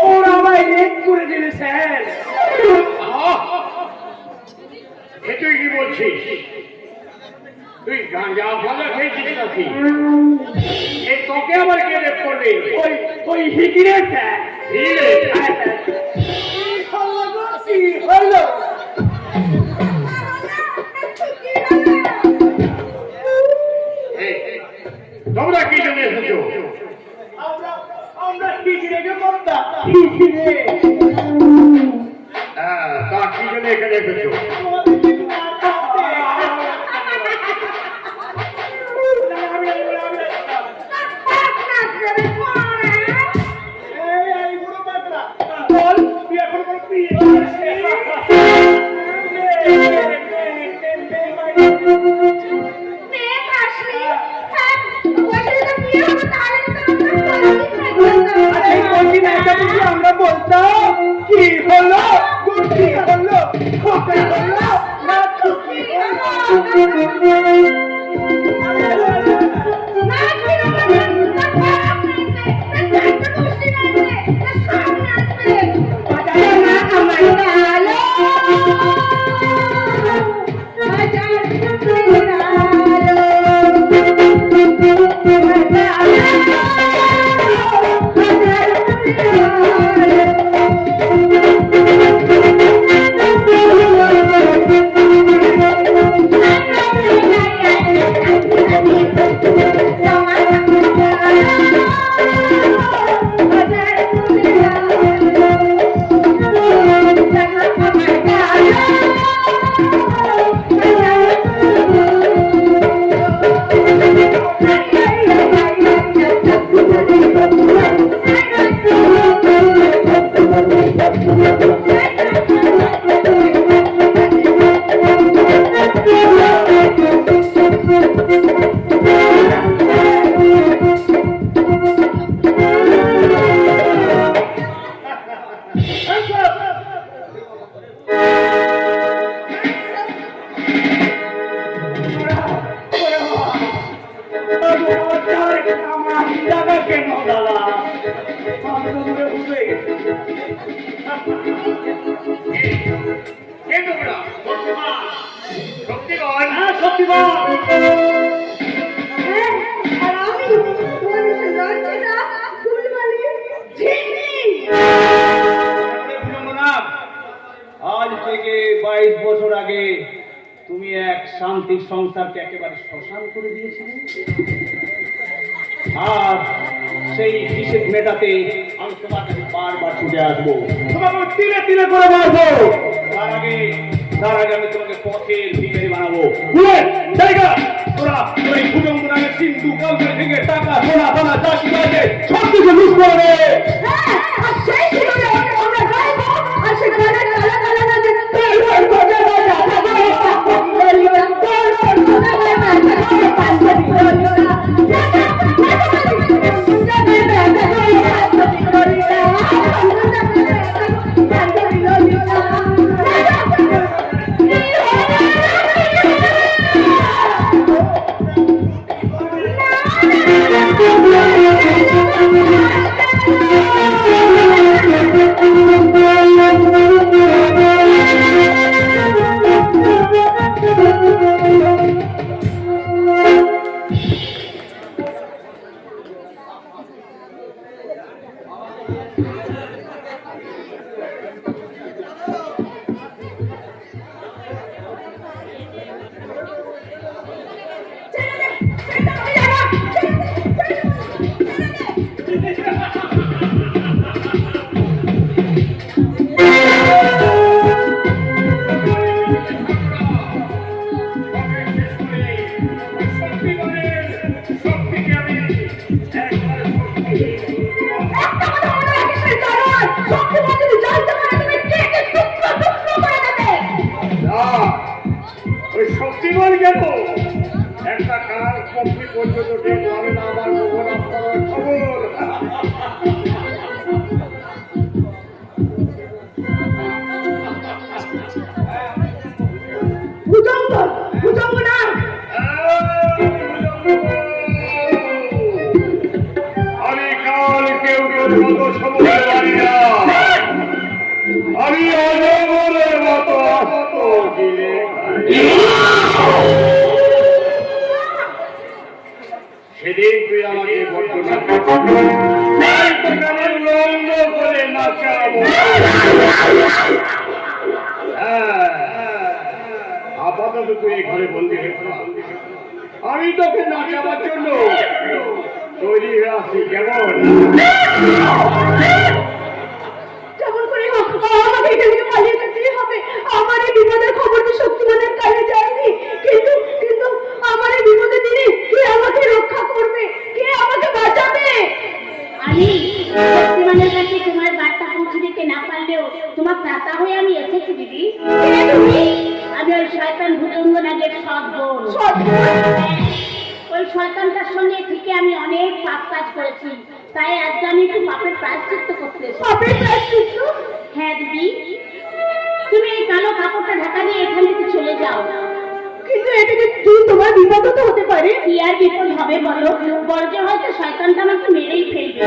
ওরা আমায় রেপ করে দিলে স্যার। এ তুই কি বলছিস? তুই গাঁজা ফাজা খেয়েছিস নাকি? এই তোকে আবার কে রেপ করবে? ওই হিকিরে স্যার। হিরে? হলো তোমরা কি জন্য এসেছো? আমরা হিকিরেকে করতাম। হ্যাঁ, তা কি জন্য এখানে এসেছো? আমরা বলতাম কি হলো, কি হলো, খোকা হলো না কি টাকা কেন দাদা? আমি তো তোকে বুঝে গেছি। কে তোমরা? শক্তিগণ? হ্যাঁ, শক্তিগণ। আর আমি রঞ্জিতা ফুলমালি ঝিনি। আজ থেকে 22 বছর আগে তুমি এক শান্তির সংসারকে একেবারে শ্মশান করে দিয়েছিলে, আর সেই হিসেব মেটাতে আমি তোমার কাছে বারবার ছুটে আসবো, তোমাকে তিলে তিলে করে মারবো। তার আগে আমি তোমাকে পথের ভিখারি বানাবো। বুঝলেন? জায়গা তোরা ওই ভুজঙ্গ নামে সিন্ধু কালকে থেকে টাকা সোনা দানা যা কি আছে সব কিছু লুট করবে। হ্যাঁ, আর সেই জীবনে আমরা গাইবো, আর সে গানের কালা কালা গানে তোর গোজা গোজা গোজা গোজা শক্তিমান কেন একটা কার কপি পর্যন্ত ঠিক হবে না আমার গোপন আপনার খবর। ভুজঙ্গ ভুজঙ্গ না আমি কাল কেউ কেউ মতো সমুদ্রে পারি না, আমি অজগরের মতো আস্ত গিলে সেদিন তুই আমাকে লন্ড করে নাচাবো। আপাতত তুই এই ঘরে বন্দি হয়েছ, আমি তোকে নাচাবার জন্য তৈরি হয়ে আসছি। কেমন? যেমন করে হোক আমাকে এখান থেকে পালিয়ে যেতেই হবে। আমার এই বিপদের খবর তো শক্তিমানের কানে যায়নি, কিন্তু কিন্তু আমার এই বিপদের দিনে কে আমাকে রক্ষা করবে, কে আমাকে বাঁচাবে? আমি শক্তিমানের কাছে তোমার বার্তা পৌঁছে দিতে না পারলেও তোমার ত্রাতা হয়ে আমি এসেছি দিদি। কে তুমি? আমি ওই শয়তান ভুজঙ্গ নাগের সৎ বোন। ওই শয়তানটার সঙ্গে থেকে আমি অনেক পাপ কাজ করেছি, তাই আজকে আমি একটু পাপের প্রায়শ্চিত্ত করতে এসেছি। পাপের প্রায়শ্চিত্ত? হ্যাঁ দিদি, তুমি এই কালো কাপড়টা ঢাকা দিয়ে এখান থেকে চলে যাও। কিন্তু এটা যে তোমার বিপদ তো হতে পারে। কি আর বিপদ হবে বলো? বড়জোর হয়তো শয়তানটা আমাকে মেরেই ফেলবে।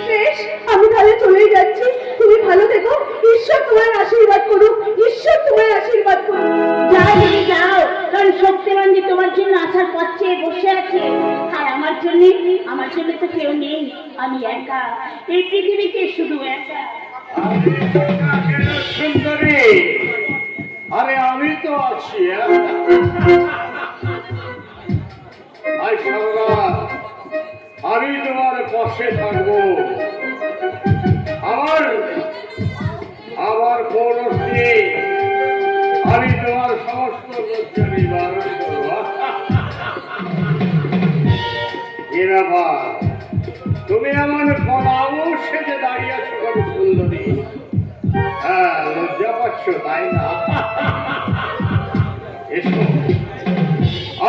বেশ, আমি তাহলে চলেই যাচ্ছি। তুমি ভালো থেকো, ঈশ্বর তোমার আশীর্বাদ করুক, ঈশ্বর তোমার আশীর্বাদ করুক। যাও দিদি যাও, কারণ শক্তিমান যে তোমার জন্য আসার পথ চেয়ে বসে আছে, আর আমার জন্য তো কেউ নেই। আমি একা, এই পৃথিবীতে শুধু একা। সুন্দরী, আরে আমি তো আছি। আমি তোমার পাশে থাকবো। আমার পৌরষ দিয়ে আমি তোমার সমস্ত লক্ষ্য নিবারণ করবো। এ ব্যাপার, তুমি আমার কলাও সেজে দাঁড়িয়ে আছো কত সুন্দরী। হ্যাঁ, লজ্জা পাচ্ছ তাই না? এসো,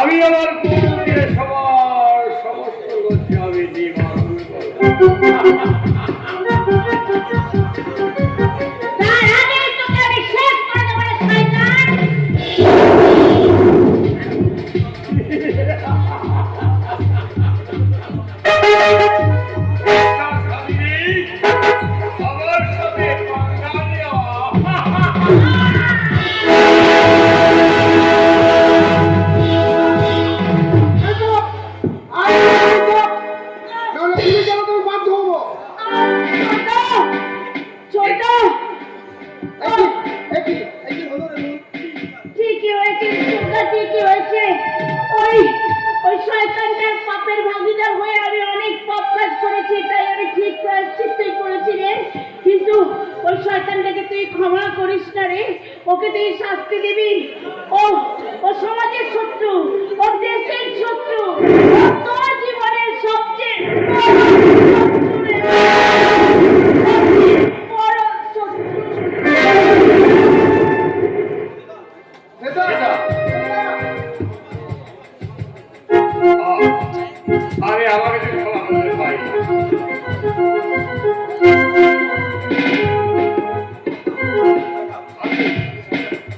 আমি আমার পৌর দিয়ে সবার সমস্ত লজ্জা আমি নিবারণ করবো। তার আগেই তোকে আমি শেষ করে দেবো রে শয়তান। ঠিকই হয়েছে সুন্দর, ঠিকই হয়েছে। ওই ওই শয়তানটার পাপের ভাগিদার হয়ে আমি অনেক পাপ কাজ করেছি, তাই আমি ঠিক প্রায়শ্চিত্তই করেছি রে। কিন্তু ওই শয়তানটাকে তুই ক্ষমা করিস না রে, ওকে তুই শাস্তি দিবি। ও ও সমাজের শত্রু, ও দেশের শত্রু, ও তোর জীবনের সবচেয়ে বড় শত্রু রে। সবচেয়ে বড় শত্রু। আরে আমাকে তুমি ক্ষমা করতে পারি।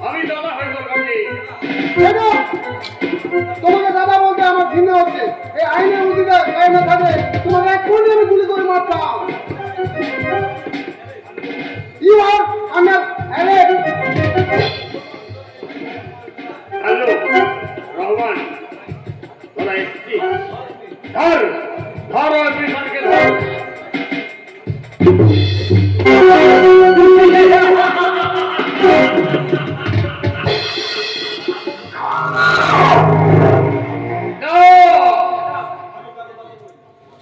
আমি দাদা হইব কাকে? তোমাকে দাদা বলতে আমার ঘৃণা হচ্ছে। এই আইনের মধ্যে গায়ে না থাকলে তোমাকে এক্ষুনি আমি গুলি করে মারতাম। You are under arrest. Hello Rahman, তোরা এসছি? ধর ধর অফিসারকে ধর।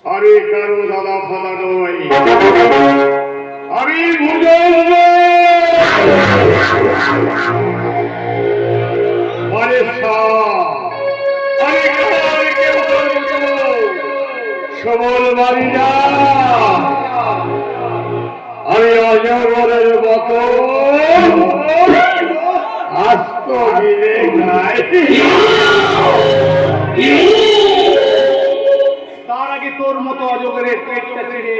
আরে কারো দাদা ফাদা নয়, আমি ভুজঙ্গ। আরে সবল বাড়ি যা, আমি অজগরের মতো আস্ত গিলে গাই। তার আগে তোর মতো অজগরের পেটটা ছিঁড়ে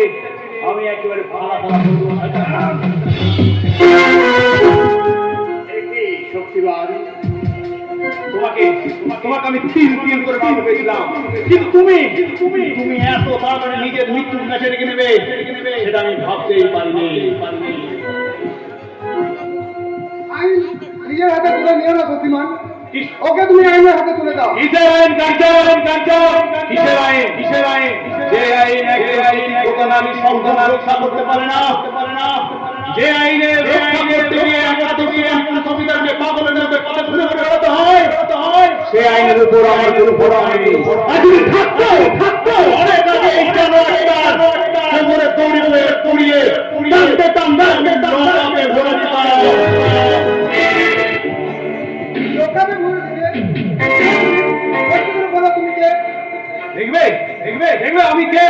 আমি একেবারে ফালা ফালা কি শক্তিবান, তোমাকে তোমাকে আমি তিল তিল করে মারতে পেরেছিলাম, কিন্তু তুমি এত তাড়াতাড়ি নিজের মৃত্যুর কাছে রেখে নেবে সেটা আমি ভাবতেই পারিনি। আইন নিজের হাতে তুলে নিও না শক্তিমান, ওকে তুমি আইনের হাতে তুলে দাও। কিসের আইন কিসের আইন যে আইন দোকান আমি সন্তান রক্ষা করতে পারে না, যে আইনে রক্ষা করতে গিয়ে সংবিধানকে পাগলের মধ্যে কথা শুনে বেরোতে হয়, সে আইনের উপর আমার কোনো ভরসা নেই। থাকতো অনেক আগে এই জানোয়ারটার কোমরে দড়ি পড়িয়ে টানতে লোকাবে ভরে দিতাম। লোকাবে ভরে দিতে বলো তুমি কে? দেখবে আমি কে?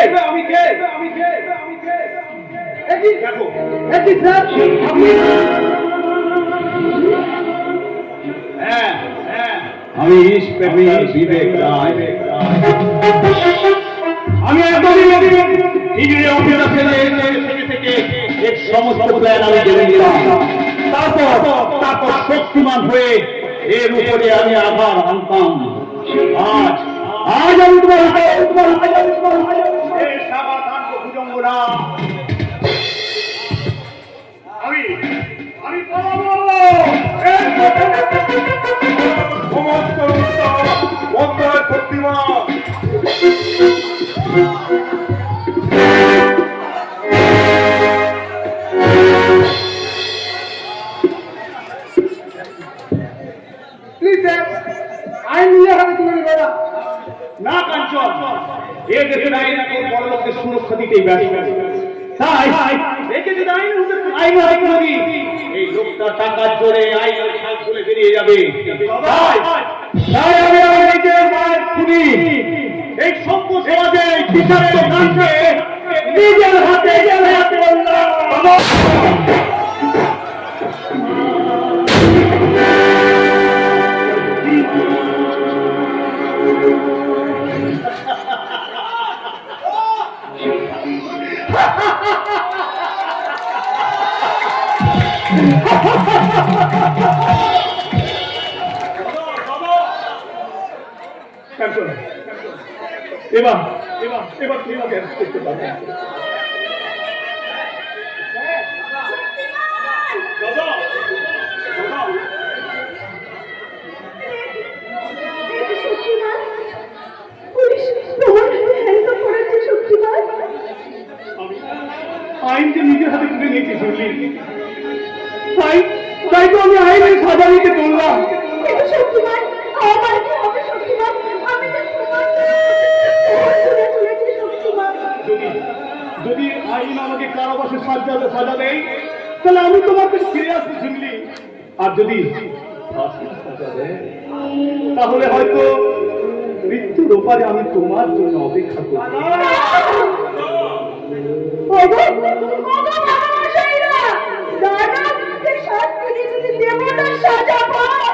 একই দেখো, একই স্যার আপনি। হ্যাঁ আমি ইন্সপেক্টর বিবেক রায়। আমি একদমই ডিগ্রি অফিসার থেকে এক সমস্ত প্ল্যান আমি জেনে নিলাম, তারপর শক্তিমান হয়ে এর উপরে আমি আবার আনতাম। আজ আমি তোমার সাবধান ভুজঙ্গরা, আমি পালাবো। সমস্ত মন্ত্রায় শক্তিমান আইন নিজের হাতে তুলে নেবে না কাঞ্চন, এ দেশের আইন এখন বড় লোকদের সুরক্ষা দিতেই ব্যস্ত। তাই একে যদি আইন করি এই লোকটা টাকার জোরে আইনের খাল খুলে বেরিয়ে যাবে। তাই আমি নিজের মায়ের খুনি এই সভ্য সমাজে বিষাক্ত গানকে নিজের হাতে বললাম। এবার তুমি আমাকে করতে পারবে। আইনকে নিজের হাতে তুলে নিয়েছি শুনলি, আইন তাই তো আমি আইনের সাজা দিতে বললাম। কিন্তু শক্তিমান, আমার কি হবে শক্তিমান? আমি তো তোমার তুলে তুলেছি শক্তিমান। যদি আইন আমাকে কারাবাসে সাজা দেয়, তাহলে আমি তোমাকে ফিরে আসতে শুনলি। আর যদি ফাঁসির সাজা দেয়, তাহলে হয়তো মৃত্যুর ওপারে আমি তোমার জন্য অপেক্ষা করব। ওগো মামাশাইরা, দানবকে শাস্তি দিতে দেবতার সাজা পায়,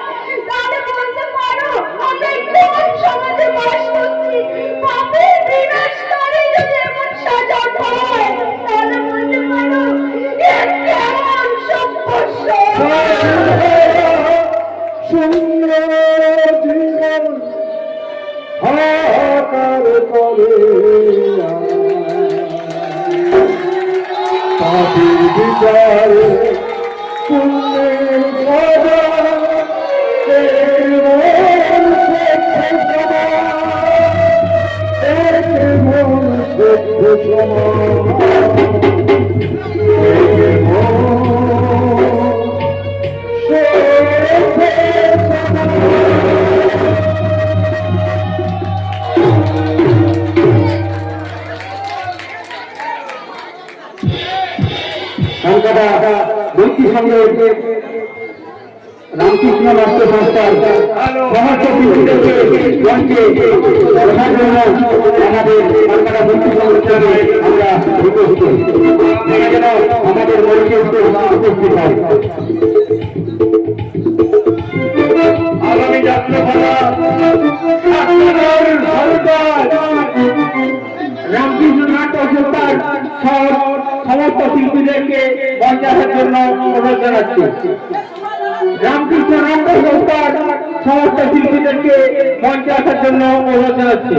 তাহলে বলতে পারো আমরা কোন সমাজে বাস করছি? পাপের বিনাশকারী যদি এমন সাজা পায়, তাহলে বলতে পারো এ কেমন সভ্য শূন্য জীবন হাহাকার করে পাপের বিচারে পুণ্যের সাজা রামকৃষ্ণ রাষ্ট্র সংস্থার সমস্ত শিল্পীদেরকে মঞ্চে বসার জন্য আমাদের কলকাতা বন্ধু সংস্থাকে আমরা উপস্থিত তারা যেন আমাদের মঞ্চে উপস্থিত হয়। আগামী যাত্রাপালা রামকৃষ্ণ নাট্য সংস্থার সমস্ত শিল্পীদেরকে মঞ্চে আসার জন্য অনুরোধ জানাচ্ছি। রামকৃষ্ণ নাট্য সংস্থার সমস্ত শিল্পীদেরকে মঞ্চে আসার জন্য অনুরোধ জানাচ্ছি।